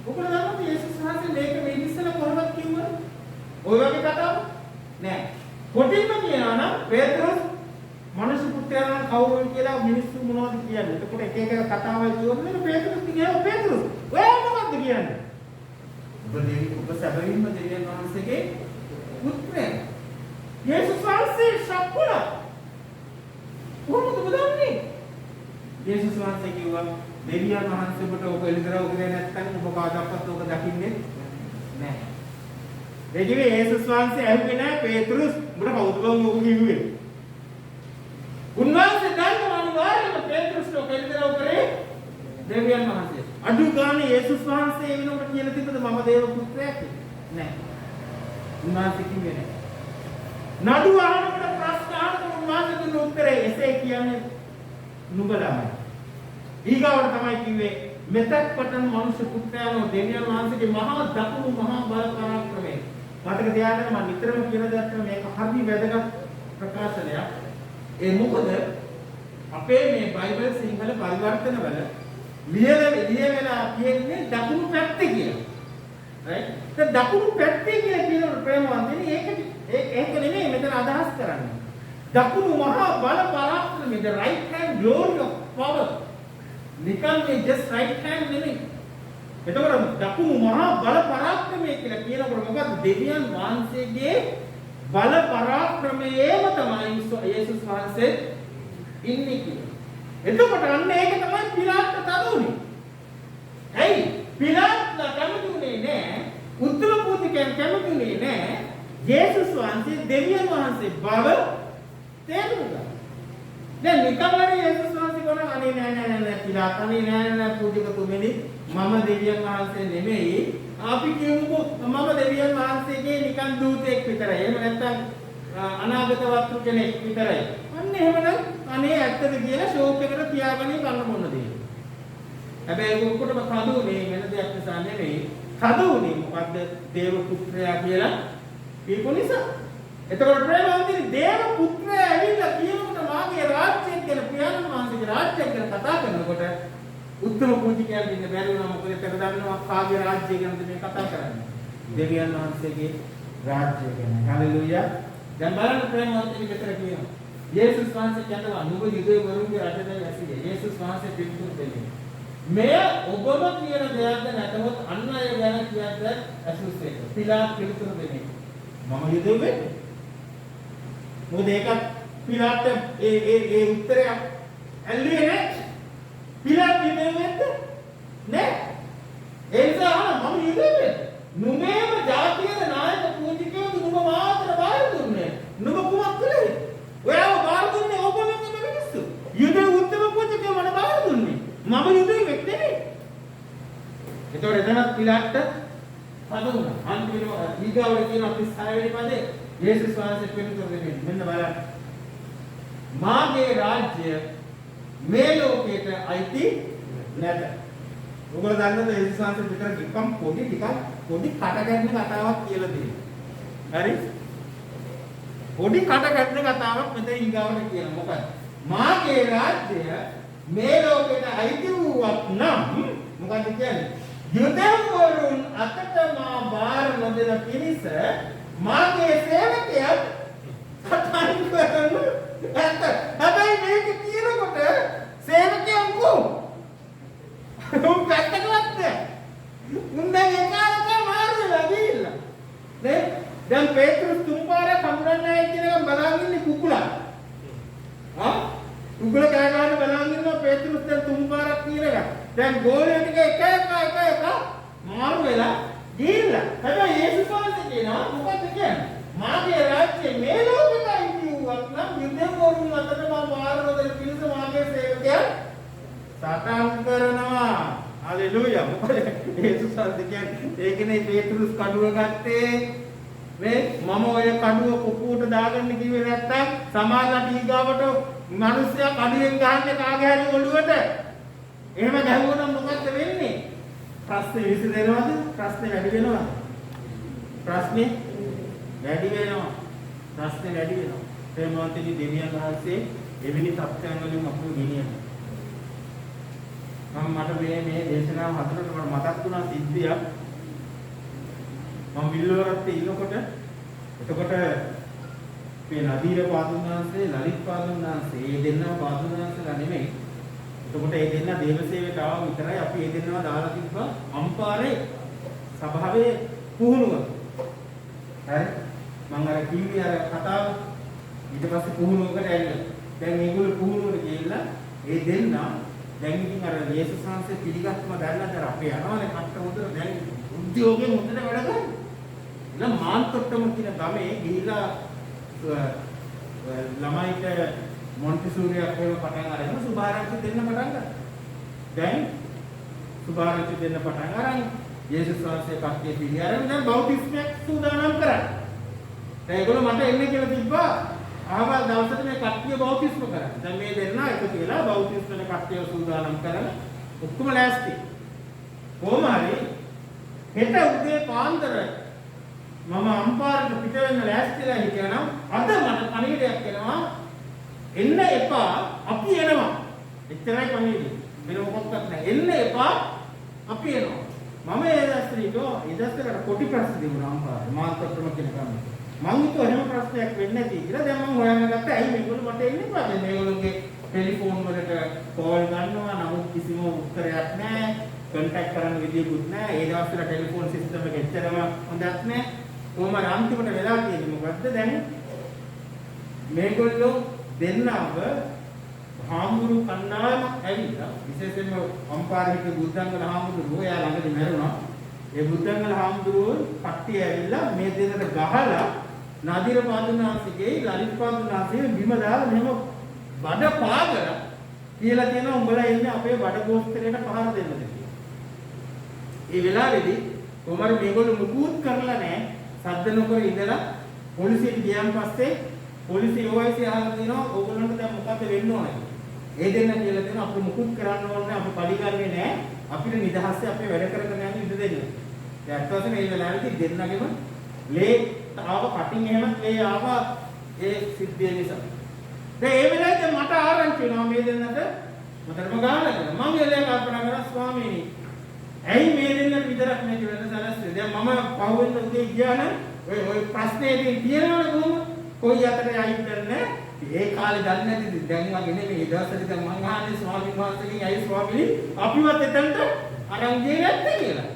ඔබලා දන්නවද යේසුස් වහන්සේ මේක මේ ඉස්සෙල්ලා කොහොමද කිව්වද? ඔය වගේ කතාවක් නෑ. කොටින්ම කියනවා නම් පේතෘස් මනුෂ්‍ය පුත්‍රයාණන් කවුරුද කියලා මිනිස්සු මොනවද කියන්නේ? එතකොට එක එක කතාවල් කියවන්නේ පේතෘස් කියනවා පේතෘස්. ඔය මොකක්ද කියන්නේ? ඔබ සැබවින්ම දෙවියන් වහන්සේගේ පුත්‍රයා. යේසුස් වහන්සේ ශක්කුණා. කොහොමද ඔබ දන්නේ? යේසුස් වහන්සේ කිව්වා දෙවියන් වහන්සේ ඔබට ඔබ එළිදරව් කරේ නැත්නම් ඔබ කාටවත් ඔබ දකින්නේ නැහැ. ඒ කිව්වේ යේසුස් වහන්සේ ඇහුවේ නැහැ පේතෘස් උඹට කවුද ඔබ කිව්වේ? උන්වහන්සේ දන්නවා අනිවාර්යයෙන්ම පේතෘස්ට ඔබ එළිදරව් කරේ දෙවියන් වහන්සේ. අඩු ගානේ යේසුස් වහන්සේ වෙනකොට කියලා තිබුණද මම දේව පුත්‍රයා කියලා? නැහැ. උන්වහන්සේ කිව්වේ නැහැ. නඩු අහනකොට ප්‍රශ්න අහනකොට උන්වහන්සේ දුන්න උත්තරේ එසේ කියන්නේ නුඹලාමයි. ඊගාවට තමයි කිව්වේ මෙතක් පටන් මනුෂ්‍ය පුත්‍රයාණෝ දෙවියන් වහන්සේගේ මහා දකුණු මහා බල පරාක්‍රමයේ. මතක තියාගන්න මම නිතරම කියන දේ මේක හරි වැදගත් ප්‍රකාශනයක්. ඒ මොකද අපේ මේ බයිබල් සිංහල පරිවර්තන වල ලියවෙලා කියන්නේ දකුණු පැත්තේ කියලා. right? දැන් දකුණු පැත්තේ කියලා කියනකොට ප්‍රේමවන්තනි ඒක නෙමෙයි මෙතන අදහස් කරන්නේ. දකුණු මහා බල පරාක්‍රමයේ the right hand glory of power. නිකන් මේ just right hand නෙමෙයි. එතකොට දකුණු මහා බල පරාක්‍රමයේ කියලා කියනකොට මොකද දෙවියන් වහන්සේගේ බල පරාක්‍රමයේම තමයි යේසුස් වහන්සේ ඉන්නේ කියලා. එතකොට අන්න ඒක තමයි පිලාත්ට තදුනේ. ඇයි? පිලාත්ට කැමතිුනේ නෑ. උත්තර පූජකයන් කැමතිුනේ නෑ. යේසුස් වහන්සේ දෙවියන් වහන්සේ බව තේරුම් ගන්න. දැන් නිකම්ම යේසුස් වහන්සේ කොන අනේ නෑ පිලාත් අනේ නෑ පූජකතුමනි මම දෙවියන් වහන්සේ නෙමෙයි. අපි කියමුකෝ මම දෙවියන් වහන්සේගේ නිකන් දූතෙක් විතරයි. එහෙම නැත්නම් අනාගත වස්තු කෙනෙක් විතරයි. අන්න එහෙමනම් අනේ ඇත්තද කියලා ෂෝක් එකට තියාගන්නේ කන්න මොන දේ. හැබැයි ඔක්කොටම කදුනේ වෙන දෙයක් නිසා නෙමෙයි. කදුනේ මොකද්ද? දේව පුත්‍රයා කියලා කියපු නිසා. එතකොට ප්‍රේමවන්තනි දේව පුත්‍රයා ඇවිල්ලා කියනකොට මාගේ රාජ්‍යයක් ගැන පියාණන් වහන්සේගේ රාජ්‍යයක් ගැන කතා කරනකොට උත්තර පූජිකයන් ඉන්න බැරි වුණා මොකද ඒක දන්නවා කාගේ රාජ්‍යය ගැනද මේ කතා කරන්නේ. දෙවියන් වහන්සේගේ රාජ්‍යය ගැන. හලෙලූයා. දැන් බලන්න ප්‍රේමවන්තනි මෙතන කියනවා. යේසුස් වහන්සේ කියනවා නුඹ යුදේ වරුන්ගේ රටේ ඇසියේ. යේසුස් වහන්සේ පිළිතුරු දෙන්නේ. මෙය ඔබම කියන දෙයක්ද නැතහොත් අන් අය ගැන කියද්ද ඇසුස් එක. පිලාත් පිළිතුරු දෙන්නේ. මම යුදේ වෙන්නේ. මොකද ඒක පිලාත් ඒ උත්තරය ඇල්ලුවේ නැහැ. පිලාත් යුදේ වෙන්නේ නෑ. ඒ නිසා මම යුදේ වෙන්නේ. නුඹේම ජාතියේ නායක පූජිකයෝ නුඹ මාතර බාර දුන්නේ. නුඹ කුමක් කළේ? ඔයාව බාර දුන්නේ ඔබම මිනිස්සු. යුදේ උත්තර පූජිකයෝ මම බාර දුන්නේ. මම යුදේ වෙන්නේ. ඒතකොට එතනත් පිලාත්ට පදුණා. අන්තිමට ඊගාවල කියන 36 වෙනි පදේ යේසුස් වහන්සේ පිළිතුරු දෙන්නේ. මෙන්න බලන්න. මාගේ රාජ්‍ය මේ ලෝකයට අයිති නැත. ඔයගොල්ලෝ දන්නවද යේසුස් වහන්සේ විතර කිව්වම් පොඩි කටගැටෙන කතාවක් කියලා දෙනවා. හරි? පොඩි කටගැටෙන කතාවක් මෙතන ඊගාවට කියන මොකද? මාගේ රාජ්‍ය මේ ලෝකයට අයිති වූවක් නම් මොකද කියන්නේ? යුදෙව්වරුන් අතට මා බාර නොදෙන පිණිස මාගේ සේවකයන් සටන් කරනු ඇත. හැබැයි මේක කියනකොට සේවකයන් උන් පැත්තකට නැහැ. උන් දැන් එකාලක මාරු වෙලා ගිහිල්ලා. දැන් පේත්‍රුස් තුන් පාරක් හම්බුන්නේ නැහැ කියන එක බලාගෙන ඉන්නේ කුකුලා. උගල කෑ ගන්න බලන් ඉන්නවා පේත්‍රුස් දැන් තුන් පාරක් කියලා. දැන් ගෝලයේ ටික එක මාරු වෙලා ගිහිල්ලා. හැබැයි යේසුස් වහන්සේ කියනවා මොකක්ද කියන්නේ? මාගේ රාජ්‍ය මේ ලෝකෙට අයිති වූවක් නම් යුදෙව්වරුන් අතට මම බාර නොදෙන පිණිස මාගේ සේවකයන් සටන් කරනවා. හලෙලූයා. මොකද යේසුස් වහන්සේ කියන්නේ ඒකනේ පේත්‍රුස් කඩුව ගත්තේ. මේ මම ඔය කඩුව කුකුවට දාගන්න කිව්වේ නැත්තම් සමාජයට ඊගාවට මිනිස්සයා කඩුවෙන් ගහන්නේ කාගේ හරි ඔළුවට. එහෙම ගැහුවොත් මොකක්ද වෙන්නේ? ප්‍රශ්නේ විසඳෙනවද? ප්‍රශ්නේ වැඩි වෙනවද? ප්‍රශ්නේ වැඩි වෙනවා. ප්‍රශ්නේ වැඩි වෙනවා. ප්‍රේමවන්තනි දෙවියන් වහන්සේ එවැනි තත්ත්වයන් වලින් අපව ගෙනියනවා. මට මේ දේශනාව හතරට මතක් වුණා සිද්ධියක්. මම විල්ලවරත් ඉන්නකොට එතකොට මේ නදීර පාදුන්නාන්සේ ලලිත් පාදුන්නාන්සේ මේ දෙන්නම පාදුන්නාන්සේලා නෙමෙයි. එතකොට මේ දෙන්න දේවසේවයට ආව විතරයි අපි මේ දෙන්නම දාලා තිබ්බා අම්පාරේ සභාවේ පුහුණුව. හරි? මම අර කිව්වේ අර කතාව ඊට පස්සේ පුහුණුවකට ඇවිල්ලා. දැන් මේගොල්ලෝ පුහුණුවට ගිහිල්ලා මේ දෙන්න දැන් ඉතින් අර යේසුස් වහන්සේ පිළිගත්තම දැන්නතර අපේ යනවානේ කට්ට හොදට දැන් උද්‍යෝගයෙන් හොඳට වැඩ කරන්නේ. නම් මාන්තොට්ටම කියන ගමේ ගිහිලා ළමයිට මොන්ටිසෝරියක් වේව පටන් අරගෙන සුභාරංචි දෙන්න පටන් ගත්තා. දැන් සුභාරංචි දෙන්න පටන් අරන් යේසුස් වහන්සේ කට්ටිය පිළිඅරගෙන දැන් බෞද්ධිස්මයක් සූදානම් කරා. දැන් ඒගොල්ලෝ මට එන්නේ කියලා තිබ්බා. ආවල් දවසට මේ කට්ටිය බෞද්ධිස්ම කරා. දැන් මේ දෙන්න එකතු වෙලා බෞද්ධිස්මන කට්ටිය සූදානම් කරලා ඔක්කොම ලෑස්ති. කොහොම හරි හෙට උදේ පාන්දර මම අම්පාරට පිට වෙන්න ලෑස්තිලා හිටියනම් අද මට පණිවිඩයක් එනවා එන්න එපා අපි එනවා. එච්චරයි පණිවිඩය. වෙන මොකක්වත් නැහැ. එන්න එපා අපි එනවා. මම ඒ දවස්වලට කොටි ප්‍රශ්න දෙමුණා අම්පාරේ මාත්‍රම කෙනෙක්ම. මම හිතුවා එහෙම ප්‍රශ්නයක් වෙන්නේ නැති කියලා. දැන් මම හොයන්න ගත්තා. ඇයි මේගොල්ලෝ මට එන්නේ නැපා? දැන් මේගොල්ලෝගේ ටෙලිෆෝන් වලට කෝල් ගන්නවා. නමුත් කිසිම උත්තරයක් නැහැ. කොන්ටැක්ට් කරන්න විදියකුත් නැහැ. ඒ දවස්වල ටෙලිෆෝන් සිස්ටම් එක එච්චරම හොඳක් නැහැ. කොහොම අන්තිමට වෙලා තියෙන්නේ මොකද්ද දැන්? මේගොල්ලෝ දෙන්නව හාමුදුරු කණ්ඩායමක් ඇවිල්ලා විශේෂයෙන්ම අම්පාරික බුද්ධංගල හාමුදුරුවෝ එයා ළඟදී මැරුණා. ඒ බුද්ධංගල හාමුදුරුවෝ කට්ටිය ඇවිල්ලා මේ දෙන්නට ගහලා නදීර පාදුනාංශගේ ලලිත් පාදුනාංශගේ බිම දාලා මෙහෙම බඩ පාගලා කියලා තියෙනවා උඹලා ඉන්නේ අපේ බඩ ගෝස්තරයට පහර දෙන්නද කියලා. ඒ වෙලාවේදී කොහමද මේගොල්ලෝ මුකුත් කරලා නැහැ. සද්ද නොකර ඉඳලා පොලිසියට ගියන් පස්සේ පොලිසිය OIC අහලා තියෙනවා ඕගොල්ලන්ට දැන් මොකද වෙන්න ඕනේ. ඒ දෙන්න කියලා දෙනවා අපිට මුකුත් කරන්න ඕනේ අපි පරිගන්නේ නැහැ. අපිට නිදහසේ අපේ වැඩ කරගෙන යන්න ඉඩ දෙන්න. දැන් අත්වසේ මේ වෙලාවේදී දෙන්නගෙම ලේ ආව කටින් එහෙමත් ලේ ආව ඒ සිද්ධිය නිසා. දැන් ඒ වෙලාවේ මට ආරංචි වෙනවා මේ දෙන්නට මතරම ගාලා කියලා. මම එලේ කල්පනා කරා ස්වාමීනි ඇයි මේ දෙන්නට විතරක් මේක වෙනසලස්සේ. දැන් මම පහුවෙන්ද උදේ ගියා නම් ඔය ප්‍රශ්නේදී තියෙනවනේ කොහොමද? කොයි අතට යයිද නැහැ. ඒ කාලේ දන්නේ නැතිද දැන් වගේ නෙමෙයි. ඒ දවස්වලදී දැන් මං අහන්නේ ස්වාමීන් වහන්සේගෙන් ඇයි ස්වාමීනි අපිවත් එතනට අරන් ගියේ නැත්තේ කියලා.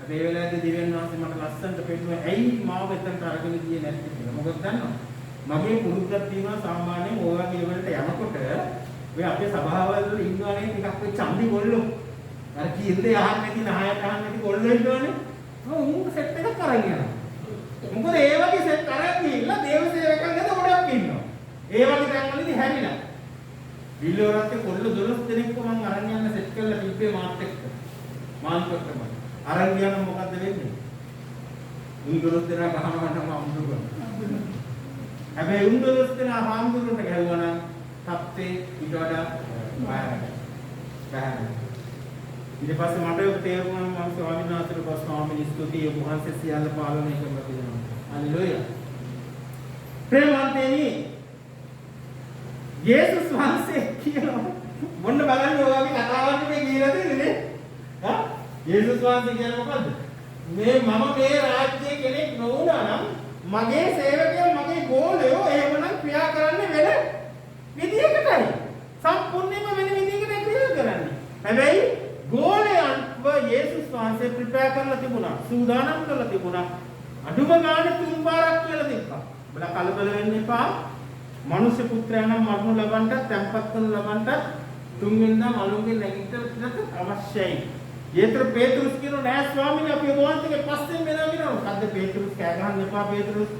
මේ වෙලාවේදී දිවෙන් වහන්සේ මට ලස්සනට පෙන්නනවා ඇයි මාව එතනට අරගෙන ගියේ නැත්තේ කියලා. මොකද දන්නවද? මගේ පුරුද්දක් තියෙනවා සාමාන්‍යයෙන් ඔය වගේ වලට යනකොට ඔය අපේ සභාවල් වල ඉන්නවනේ ටිකක් ඔය චන්දි ගොල්ලෝ. අර කීර්දේ අහන්නේ නැති නහයට අහන්නේ නැති ගොල්ලෝ ඉන්නවනේ. උන් සෙට් එකක් අරන් යනවා. මොකද ඒ වගේ සෙට් අරන් ගිහිල්ලා දේව සේවකයන් ගත ගොඩක් ඉන්නවා. ඒ වගේ තැන්වලදී හැරිලා. බිල්ලෝරත්තේ කොල්ල 12 දෙනෙක්ව මං අරන් යන්න සෙට් කරලා තිබ්බේ මාත් එක්ක. මාන්කොට්ටම. අරන් ගියාම මොකද්ද වෙන්නේ? උන් 12 දෙනා ගහනවා නම් අමුදුරන. හැබැයි උන් 12 දෙනා හාමුදුරන්ට ගැහුවා නම් තප්පේ ඊට වඩා බයයි. ඊට පස්සේ මට ඒක තේරුණා මම ස්වාමීන් වහන්සේට පස්සේ ස්වාමීන් ස්තුතියි ඔබ වහන්සේ සියල්ල පාලනය කරලා තියෙනවා. හalleluya. ප්‍රේමවන්තයනි යේසුස් වහන්සේ කියනවා මොන්න බලන්න ඔය වගේ කතාවක් මේ කියලා දෙන්නේ ඈ යේසුස් වහන්සේ කියන්නේ මොකද්ද? මේ මම මේ රාජ්‍යයේ කෙනෙක් නොවුණා නම් මගේ සේවකයෝ මගේ ගෝලයෝ එහෙමනම් ක්‍රියා කරන්නේ වෙන විදියකටයි. සම්පූර්ණයෙන්ම වෙන විදියකට ක්‍රියා කරන්නේ. හැබැයි ගෝලයන්ව යේසුස් වහන්සේ ප්‍රිපෙයාර් කරලා තිබුණා. සූදානම් කරලා තිබුණා. අඩුම ගානේ 3 පාරක් කියලා තිබ්බා. බලා කලබල වෙන්න එපා. මනුෂ්‍ය පුත්‍රයා නම් මරණු ලබන්නට, තැන්පත් කරනු ලබන්නට තුන්වෙනිදා මලුන්ගේ නැගිටින්නට අවශ්‍යයි. ඊතර පේතුරුස් කියනවා නෑ ස්වාමීනි අපි ඔබ වහන්සේගේ පස්සෙන් මෙනවා කියනවා. මොකද්ද පේතුරුස් කෑ ගහන්න එපා පේතුරුස්.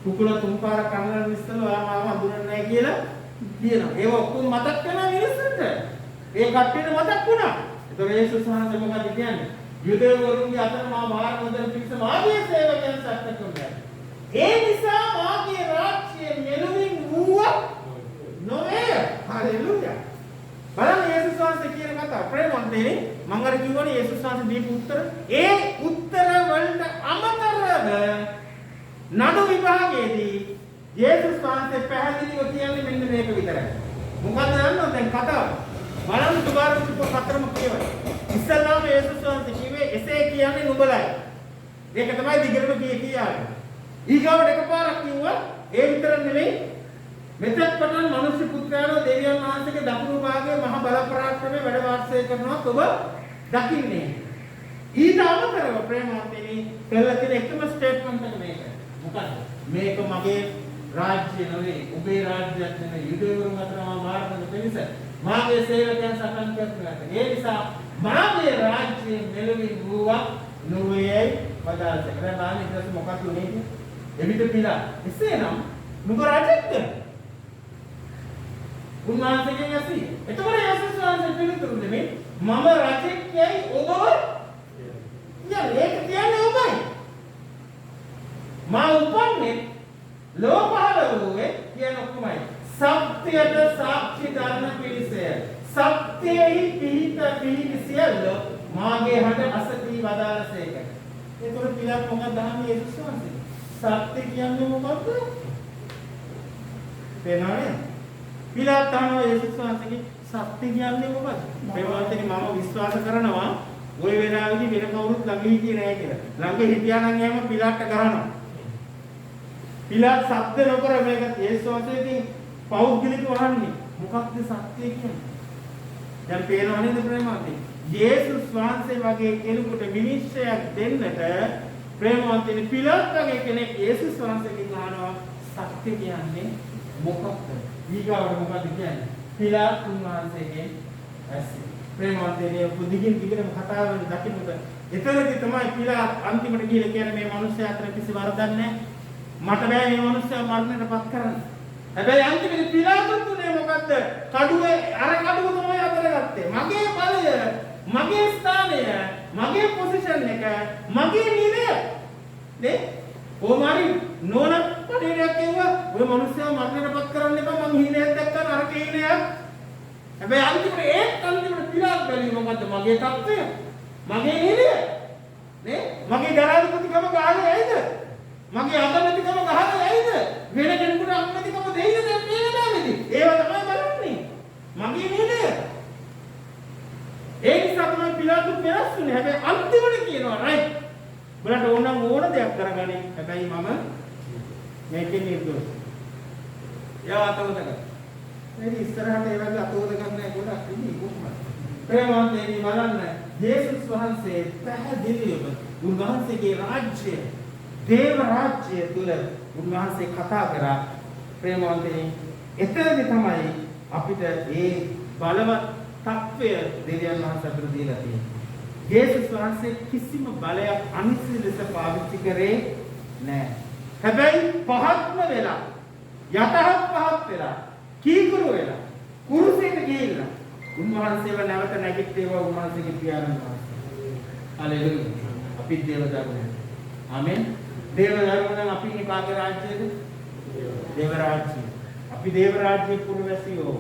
කුකුල 3 පාරක් කනගාටු ඉස්සෙල්ලා ඔයා මාව හඳුනන්නේ නැහැ කියලා කියනවා. ඒක ඔක්කොම මතක් වෙනවා මිනිස්සුන්ට. ඒ කට්ටියට මතක් වුණා. ඒතර යේසුස් වහන්සේ මොකද කියන්නේ? යුදෙවරුන්ගේ අතර මා මාර්ග හොදන පිරිස මාගේ සේවකයන් සත්‍ය කරනවා. ඒ නිසා මාගේ රාජ්‍යය මෙලොවින් වූව නොවේ. හalleluya. බලන්න යේසුස් වහන්සේ කියන කතාව ප්‍රේමවන්තයනි මම අර කිව්වනේ යේසුස් වහන්සේ දීපු උත්තර ඒ උත්තර වලට අමතරව නඩු විභාගයේදී යේසුස් වහන්සේ පැහැදිලිව කියන්නේ මෙන්න මේක විතරයි. මොකද දන්නවද දැන් කතාව? බලන්න සුභාරම්භ පත්‍රම කියවයි. ඉස්සල්ලාම යේසුස් වහන්සේ කිව්වේ එසේ කියන්නේ නුඹලයි. ඒක තමයි දිගටම කියන්නේ. ඊගාවට එකපාරක් කිව්වා ඒ විතර නෙමෙයි මෙතෙක් පටන් මනුෂ්‍ය පුත්‍රයාණෝ දෙවියන් වහන්සේගේ දකුණු භාගයේ මහ බල පරාක්‍රමයේ වැඩ වාසය කරනවා ඔබ දකින්නේ. ඊට අමතරව ප්‍රේමවන්තනි කළා තියෙන එකම ස්ටේට්මන්ට් එක මේක. මොකද මේක මගේ රාජ්‍ය නෙවෙයි ඔබේ රාජ්‍යයක් නෙවෙයි යුදෙවරුන් අතර මාර්ගන පිණිස මාගේ සේවකයන් සටන් කරනවා. ඒ නිසා මාගේ රාජ්‍යයේ මෙලොවින් වූවා නොවේයි වදාළේ. දැන් බලන්න ඊට පස්සේ මොකක්ද උනේ? එවිට පිළා එසේනම් නුඹ රජෙක්ද? උන්වහන්සේගෙන් ඇසී. එතකොට යේසුස් වහන්සේ පිළිතුරු දෙන්නේ මම රජෙක් යයි ඔබව ඒක කියන්නේ ඔබයි. මා උපන්නේ ලෝ පහළ වූයේ කියන ඔක්කොමයි. සත්‍යයට සාක්ෂි දරන පිරිසය. සත්‍යෙහි පිහිටි සියල්ල මාගේ හඬ අසති වදාළසේක. ඒතකොට පිළා මොකක්ද අහන්නේ යේසුස් වහන්සේ? සත්‍ය කියන්නේ මොකක්ද? පේනවනේ. පිලාත් අහනවා යේසුස් වහන්සේගේ සත්‍ය කියන්නේ මොකක්ද? මේ වාක්‍යනේ මම විශ්වාස කරනවා ওই වෙලාවේදී වෙන කවුරුත් ළඟ හිටියේ නැහැ කියලා. ළඟ හිටියා නම් එහෙම පිලාත්ට ගහනවා. පිලාත් සත්‍ය නොකර මේක යේසුස් වහන්සේගෙන් පෞද්ගලිකව අහන්නේ මොකක්ද සත්‍ය කියන්නේ? දැන් පේනව නේද ප්‍රේමවන්තේ? යේසුස් වහන්සේ වගේ කෙනෙකුට විනිශ්චයක් දෙන්නට ප්‍රේමවන්තේ පිලාත් වගේ කෙනෙක් යේසුස් වහන්සේගෙන් අහනවා සත්‍ය කියන්නේ මොකක්ද? ඊගාවට මොකක්ද කියන්නේ? පිලාත් වහන්සේගෙන් ඇස්සේ. ප්‍රේමවන්තේ පුදුකින් දිගටම කතා වෙන දකින්නට එතනදී තමයි පිලාත් අන්තිමට ගිහලා කියන්නේ මේ මිනිස්සයා අතර කිසි වරදක් නැහැ. මට බෑ මේ මිනිස්සයා මරණයටපත් කරන්න. හැබැයි අන්තිමට පිලාතුත් උනේ මොකද්ද? කඩුවේ අර කඩුව තමයි අතර ගත්තේ. මගේ බලය, මගේ ස්ථානය, මගේ පොසිෂන් එක, මගේ නිරය. නේ? කොහොමරි නෝන පඩේරයක් කිව්වා ඔය මිනිස්සයා මරණයටපත් කරන්න එපා මං හීනයක් දැක්කම අර කේනයක්. හැබැයි අන්තිමට පිලාත් බැලුවේ මොකද්ද? මගේ තත්ත්වය, මගේ නිරය. නේ? මගේ දරාධිපතිකම ගහලා ඇයිද? මගේ අගමැතිකම ගහලා ඇයිද? වෙන කෙනෙකුට අගමැතිකම දෙයිද දැන් මේ වෙලාවේදී? ඒව තමයි බලන්නේ. මගේ නේද? ඒ නිසා තමයි පිලාතු වෙනස් වෙන්නේ. හැබැයි අන්තිමට කියනවා රයිට්. බලන්න ඕන දෙයක් කරගන්නේ. හැබැයි මම මේකේ නිර්දෝෂ. යා අතවදක. මේ ඉස්සරහට ඒ වගේ අතවදකක් නැහැ ගොඩක් ඉන්නේ කොහොමද? ප්‍රේමවන්තයනි බලන්න. යේසුස් වහන්සේ පැහැදිලිවම උන්වහන්සේගේ රාජ්‍යය දේව රාජ්‍යය තුල උන්වහන්සේ කතා කරා. ප්‍රේමවන්තනි එතනදි තමයි අපිට ඒ බලවත් තත්වය දෙවියන් වහන්සේ අපිට දීලා තියෙන්නේ. යේසුස් වහන්සේ කිසිම බලයක් අනිසි ලෙස පාවිච්චි කරේ නැහැ. හැබැයි පහත්ම වෙලා යටහත් පහත් වෙලා කීකරු වෙලා කුරුසෙට ගිහිල්ලා උන්වහන්සේව නැවත නැගිට්ටේවා උන්වහන්සේගේ පියාණන් වහන්සේ. හලෙලුයා. අපි දේව ධර්මය. ආමෙන්. දේව ධර්මයෙන් අපි ඉන්නේ කාගේ රාජ්‍යයේද? දේව රාජ්‍යය. අපි දේව රාජ්‍යයේ පුරවැසියෝ.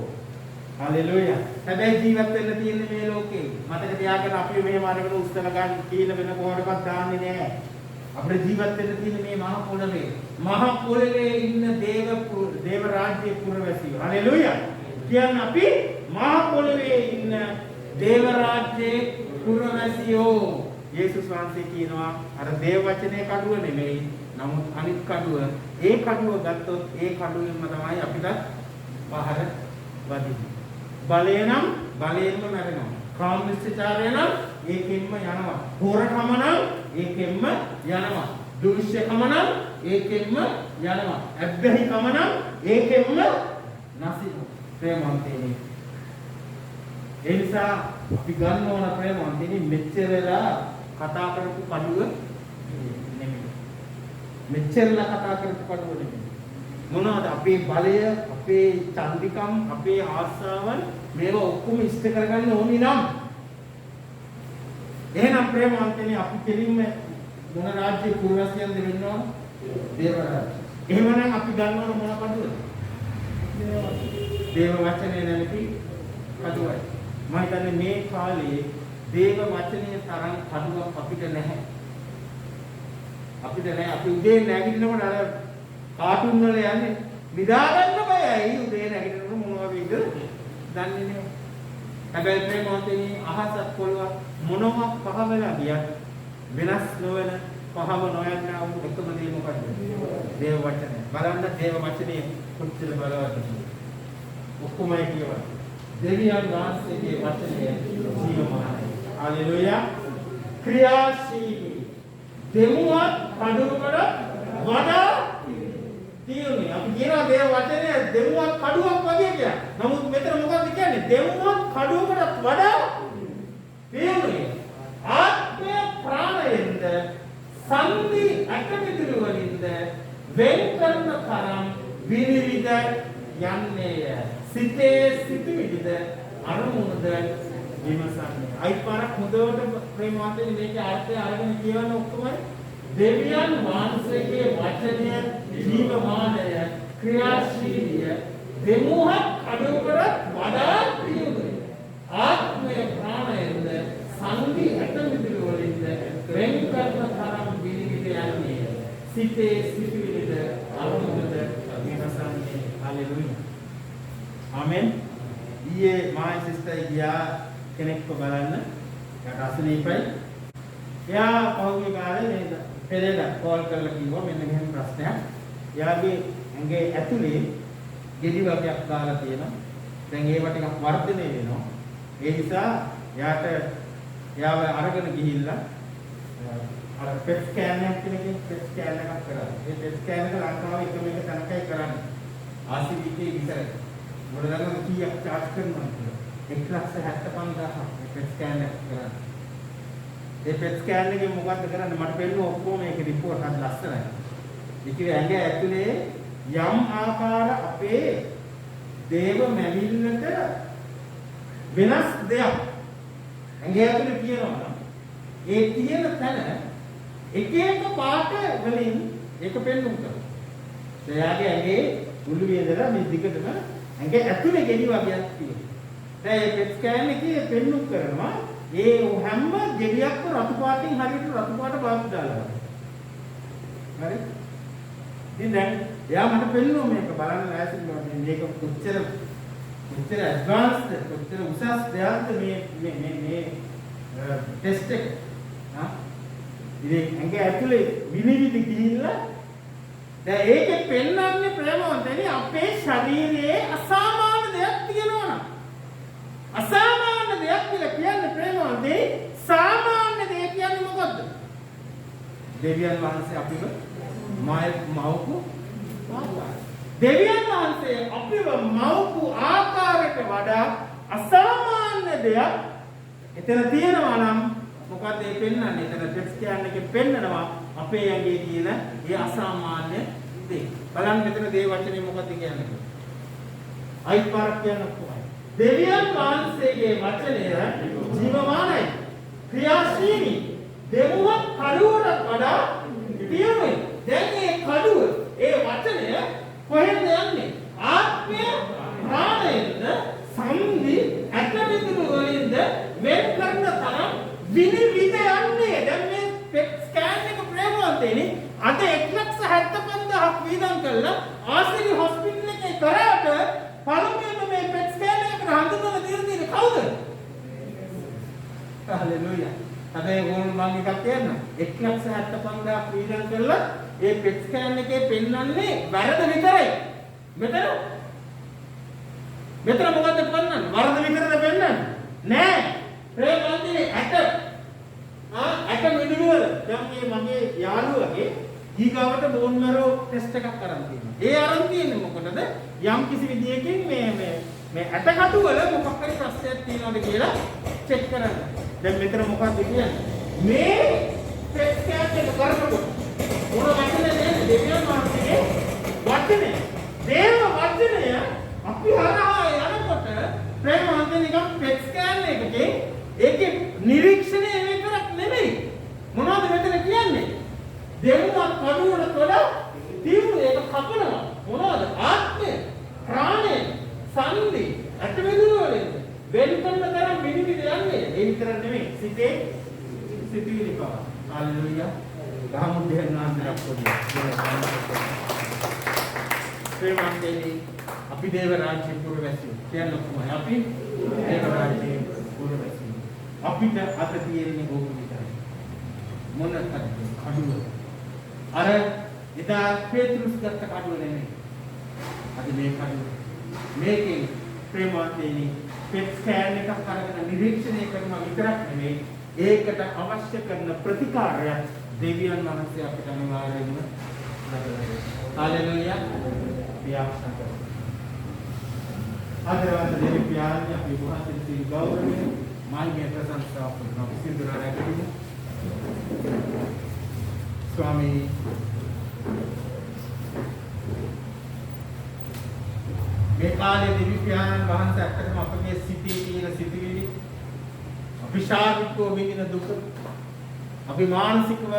හලෙලුයා. හැබැයි ජීවත් වෙන්න තියෙන්නේ මේ ලෝකේ. මතක තියාගන්න අපි මෙහෙම අරගෙන උස්සන ගන්න කීන වෙන කොහොමඩක්වත් දාන්නේ නැහැ. අපිට ජීවත් වෙන්න තියෙන්නේ මේ මහ පොළවේ. මහ පොළවේ ඉන්න දේව රාජ්‍යයේ පුරවැසියෝ. හලෙලුයා. කියන්නේ අපි මහ පොළවේ ඉන්න දේව රාජ්‍යයේ පුරවැසියෝ. යේසුස් වහන්සේ කියනවා අර දේව වචනේ කඩුව නෙමෙයි. නමුත් අනිත් කඩුව, ඒ කඩුව ගත්තොත් ඒ කඩුවෙන්ම තමයි අපිට පහර වදින්නේ. බලය නම් බලයෙන්ම මැරෙනවා. කාමමිච්ඡාචාරය නම් ඒකෙන්ම යනවා. හොරකම නම් ඒකෙන්ම යනවා. දුෂ්‍යකම නම් ඒකෙන්ම යනවා. අබ්බැහිකම නම් ඒකෙන්ම නැසිනවා. ප්‍රේමවන්තයනි. ඒ නිසා අපි ගන්න ඕන ප්‍රේමවන්තයනි මෙච්චරලා කතා කරපු කඩුව නෙමෙයි. මෙච්චරලා කතා කරපු කඩුව නෙමෙයි. මොනවද අපේ බලය, අපේ චන්දිකම්, අපේ ආශාවන් මේවා ඔක්කොම ඉෂ්ට කරගන්න ඕනි නම් එහෙනම් ප්‍රේමවන්තයනි අපි කෙලින්ම මොන රාජ්‍ය පුරවැසියන්ද වෙන්න ඕන? දේව රාජ්‍ය. එහෙමනම් අපි ගන්න ඕන මොන කඩුවද? දේව වචනේ නැමැති කඩුවයි. මම හිතන්නේ මේ කාලේ දේව වචනේ තරම් කඩුවක් අපිට නැහැ. අපිට නැහැ. අපි උදේ නැගිටිනකොට අර කාටුන් වල යන්නේ නිදා ගන්න බයයි. උදේ නැගිටිනකොට මොනවා වෙයිද දන්නේ නැහැ. හැබැයි ප්‍රේමවන්තනි අහසත් පොළව මොනවා පහ වෙලා ගියත් වෙනස් නොවන පහව නොයන්නා වූ එකම දේ මොකද්ද? දේව වචනය. බලන්න දේව වචනේ කොච්චර බලවත්ද? ඔක්කොමයි කියවන. දෙවියන් වහන්සේගේ වචනය ජීවමානයි. හලෙලුයා. ක්‍රියාශීලී. දෙමුවත් කඩුවකට වඩා තියෙන්නේ. අපි කියනවා දේව වචනය දෙමුවත් කඩුවක් වගේ කියලා. නමුත් මෙතන මොකක්ද කියන්නේ? දෙමුවත් කඩුවකට වඩා තියෙන්නේ. ආත්මය ප්‍රාණයෙන්ද සංදි අකමිතුරු වලින්ද වෙන් කරන තරම් විනිවිද යන්නේය. සිතේ සිටවිලිද අරමුණද විමසන්නේ. අයිපාරක් හොඳට ප්‍රේමවන්තනි මේකේ අර්ථය අරගෙන කියවන ඔක්කොම දෙවියන් වහන්සේගේ වචනය ජීවමානය, ක්‍රියාශීලීය, දෙමුහත් කඩුවකට වඩා ප්‍රියයි. ආත්මය ප්‍රාණයෙන්ද සංදි අකමිතුරු වලින්ද වෙන් කරන තරම් විනිවිද යන්නේය. සිතේ සිටවිලිද අරමුණද විමසන්නේ. හලෙලුයා. ආමෙන්. ඊයේ මායි සිස්ටර් ගියා කෙනෙක්ව බලන්න. යාට අසනීපයි. එයා පහුගිය කාලේ නේද පෙරේද කෝල් කරලා කිව්වා මෙන්න මෙහෙම ප්‍රශ්නයක්. එයාගේ ඇඟේ ඇතුලේ ගෙඩි වර්ගයක් දාලා තියෙනවා. දැන් ඒව ටිකක් වර්ධනය වෙනවා. ඒ නිසා එයාව අරගෙන ගිහිල්ලා අර පෙට් ස්කෑන් එකක් කියන පෙට් ස්කෑන් එකක් කරා. ඒ පෙට් ස්කෑන් එක ලංකාවේ එකම එක තැනකයි කරන්නේ. RCBT විතරයි. මොකද දන්නවද කීයක් charge කරනවද කියලා? 1,75,000ක් මේ පෙට් ස්කෑන් එක කරන්නේ. ඒ පෙට් ස්කෑන් එකෙන් මොකද්ද කරන්නේ? මට පෙන්නුවා ඔක්කොම මේකේ රිපෝට් හරි ලස්සනයි. ඒකේ ඇඟ ඇතුලේ යම් ආකාර අපේ දේව මැවිල්ලට වෙනස් දෙයක් ඇඟ ඇතුලේ තියෙනවා. ඒ තියෙන තැන එක එක පාට වලින් ඒක පෙන්නුම් කරනවා. එයාගේ ඇඟේ උළුවේ ඉඳලා මේ දිගටම ඇඟ ඇතුලේ ගෙඩි වර්ගයක් තියෙනවා. දැන් මේ පෙට් ස්කෑන් එකේ පෙන්නුම් කරනවා ඒ හැම ගෙඩියක්ම රතු පාටින් හරියට රතු පාට බාපු දාලා. හරි? ඉතින් දැන් එයා මට පෙන්නුවා මේක බලන්න ලෑස්තිලා මේක කොච්චර ඇඩ්වාන්ස්ද කොච්චර උසස් දෙයක්ද මේ ටෙස්ට් එක. ඉතින් ඇඟ ඇතුලේ විනිවිද ගිහිල්ලා දැන් ඒකේ පෙන්වන්නේ ප්‍රේමවන්තනි අපේ ශරීරයේ අසාමාන්‍ය දෙයක් තියෙනවා නම් අසාමාන්‍ය දෙයක් කියලා කියන්නේ ප්‍රේමවන්තේ සාමාන්‍ය දෙයක් කියන්නේ මොකද්ද? දෙවියන් වහන්සේ අපිව මවපු දෙවියන් වහන්සේ අපිව මවපු ආකාරයට වඩා අසාමාන්‍ය දෙයක් එතන තියෙනවා නම් මොකද ඒ පෙන්වන්නේ? එතන ටෙක්ස්ට් ස්කෑන් එකේ පෙන්නනවා අපේ ඇඟේ තියෙන ඒ අසාමාන්‍ය දේ. බලන්න මෙතන දේ වචනේ මොකක්ද කියන්නේ? අයිත් පාරක් කියන්න කොහොමද? දෙවියන් වහන්සේගේ වචනය ජීවමානයි, ක්‍රියාශීලී, දෙවුවක් කඩුවට වඩා පියුමයි. දැන් මේ කඩුව, ඒ වචනය කොහෙන්ද යන්නේ? ආත්මය ප්‍රාණයෙන්ද සම්දි ඇටමිතුරු වලින්ද වෙන් කරන තරම් විනිවිද යන්නේ. දැන් මේ පෙට් ස්කෑන් එක ප්‍රේමවන්තේනි අද 1,75,000ක් වීදම් කළා ආසිරි හොස්පිටල් එකේ කරාට පළමුවෙන්ම මේ පෙට් ස්කෑන් එකට හඳුන්වලා දෙන්නේ කවුද? හalleluya. හැබැයි ඕන මම එකක් කියන්නම් 1,75,000ක් වීදම් කළා ඒ පෙට් ස්කෑන් එකේ පෙන්වන්නේ වැරද විතරයි. මෙතන මොකද්ද පෙන්වන්නේ? වරද විතරද පෙන්වන්නේ? නෑ. ප්‍රේමවන්තේ ඇට මිනිවල දැන් මේ මගේ යාළුවගේ ඊගාවට බෝන් මැරෝ ටෙස්ට් එකක් කරන් තියෙනවා. ඒ අරන් තියෙන්නේ මොකටද? යම් කිසි විදියකින් මේ ඇට කටු වල මොකක් හරි ප්‍රශ්නයක් තියෙනවද කියලා චෙක් කරන්න. දැන් මෙතන මොකක්ද කියන්නේ? මේ ටෙස්ට් එකක් කරනකොට මොන වචනද දෙවියන් වහන්සේගේ වචනය. දේව වචනය අපි හරහා යනකොට ප්‍රේමවන්තේ නිකන් ටෙස්ට් ස්කෑන් එකකේ ඒකේ නිරීක්ෂණය විතරක් නෙමෙයි. මොනවද මෙතන කියන්නේ? දෙවුවක් කඩුවට තොල තීව්‍ර ඒක කපනවා. මොනවද? ආත්මය, ප්‍රාණය, සංදි, අටවිදුර වලින් වෙන් කරන තරම් විනිවිද යන්නේ. ඒ විතර නෙමෙයි. සිතේ සිතිවිලි පව. හalleluya. ගහමුදෙන් නාන්දරක් පොඩි. ප්‍රේමන්තේනි අපි දේව රාජ්‍ය පුරවැසියෝ. කියන්නේ කොහොමද? අපි දේව රාජ්‍ය පුරවැසියෝ. අපිට අත තියෙන්නේ ඕක විතරයි. මොන කඩුව? අර එදා පේතෘස් ගත්ත කඩුව නෙමෙයි. අද මේ කඩුව. මේකෙන් ප්‍රේමවන්තේනි පෙට් ස්කෑන් එකක් අරගෙන නිරීක්ෂණය කරන විතරක් නෙමෙයි ඒකට අවශ්‍ය කරන ප්‍රතිකාරය දෙවියන් වහන්සේ අපිට අනිවාර්යයෙන්ම ලබනවා. හalleluya. පියාසක. ආදරවන්ත දෙවි පියාණන් අපි වහන්සේ ගෞරවයෙන් මාගේ ප්‍රශංසා කරනවා. සිදුරාණා කරමු. ස්වාමී මේ කාලේ දෙවි පියාණන් වහන්සේ අත්‍යවශ්‍යම අපගේ සිතේ තියෙන සිතිවිලි අපි ශාරීරිකව විඳින දුක අපි මානසිකව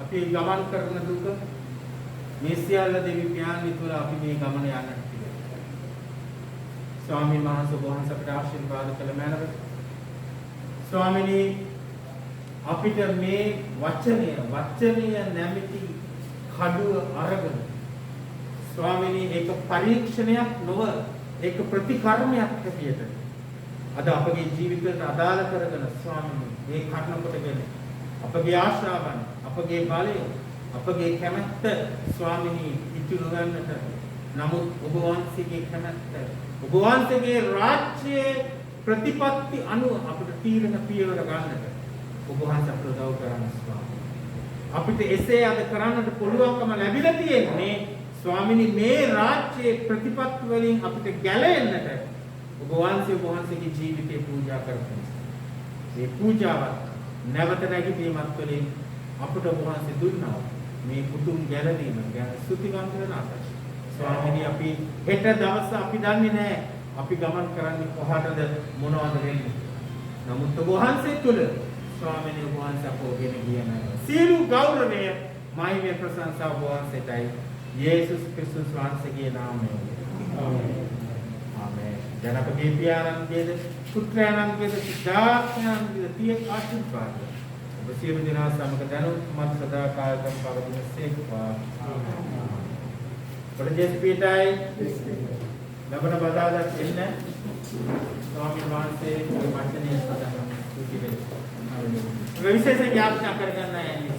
අපි ගමන් කරන දුක මේ සියල්ල දෙවි පියාණන් තුළ අපි මේ ගමන යන්නට ස්වාමීන් වහන්සේ අපට ආශිර්වාද කළ මැනව ස්වාමිනී අපිට මේ වචනය නැමැති කඩුව අරගෙන ස්වාමිනී ඒක පරීක්ෂණයක් නොව ඒක ප්‍රතිකර්මයක් හැටියට අද අපගේ ජීවිතයට අදාළ කරගෙන ස්වාමීනි මේ කර්ණ කොටගෙන අපගේ ආශාවන් අපගේ බලය අපගේ කැමැත්ත ස්වාමීනි ඉතුරු ගන්නට නමුත් ඔබ වහන්සේගේ කැමැත්ත ඔබ වහන්සේගේ රාජ්‍යයේ ප්‍රතිපත්ති අනුව අපිට තීරණ පියවර ගන්නට ඔබ වහන්සේ අපට උදව් කරන්න ස්වාමීනි අපිට එසේ අද කරන්නට පුළුවන්කම ලැබිලා තියෙන්නේ ස්වාමීනි මේ රාජ්‍යයේ ප්‍රතිපත්ති වලින් අපිට ගැලවෙන්නට ඔබ වහන්සේගේ ජීවිතේ පූජා කරපු මේ පූජාව නැවත නැගිටීමත් වලින් අපට ඔබ වහන්සේ දුන්නා මේ පුතුන් ගැලවීම ගැන ස්තුතිවන්ත වෙනවා ස්වාමීනි අපි හෙට දවස අපි දන්නේ නැහැ අපි ගමන් කරන්නේ කොහාටද මොනවද වෙන්නේ නමුත් ඔබ වහන්සේ තුල ස්වාමීනි ඔබ වහන්සේ අපෝගෙන කියන සියලු ගෞරවය මහිමේ ප්‍රශංසාව ඔබ වහන්සේටයි යේසුස් ක්‍රිස්තුස් වහන්සේගේ නාමයෙන් ආමේන් ආමේන් දැන් අපගේ පියාණන්ගේද පුත්‍රයන්ගේද සිතාඥාන්ගේද තිය ආශිර්වාද ඔබ සියලු දෙනා සමග දැනුත් මත් සදා කාලකම් පවතින සේක්වා ආමේන් ප්‍රදේශ පීඨයි ලබන බදාදා එන්න ස්වාමීන් වහන්සේ මේ වචනේ සදා සුචි වේ විශේෂ යාඥා කරගන්න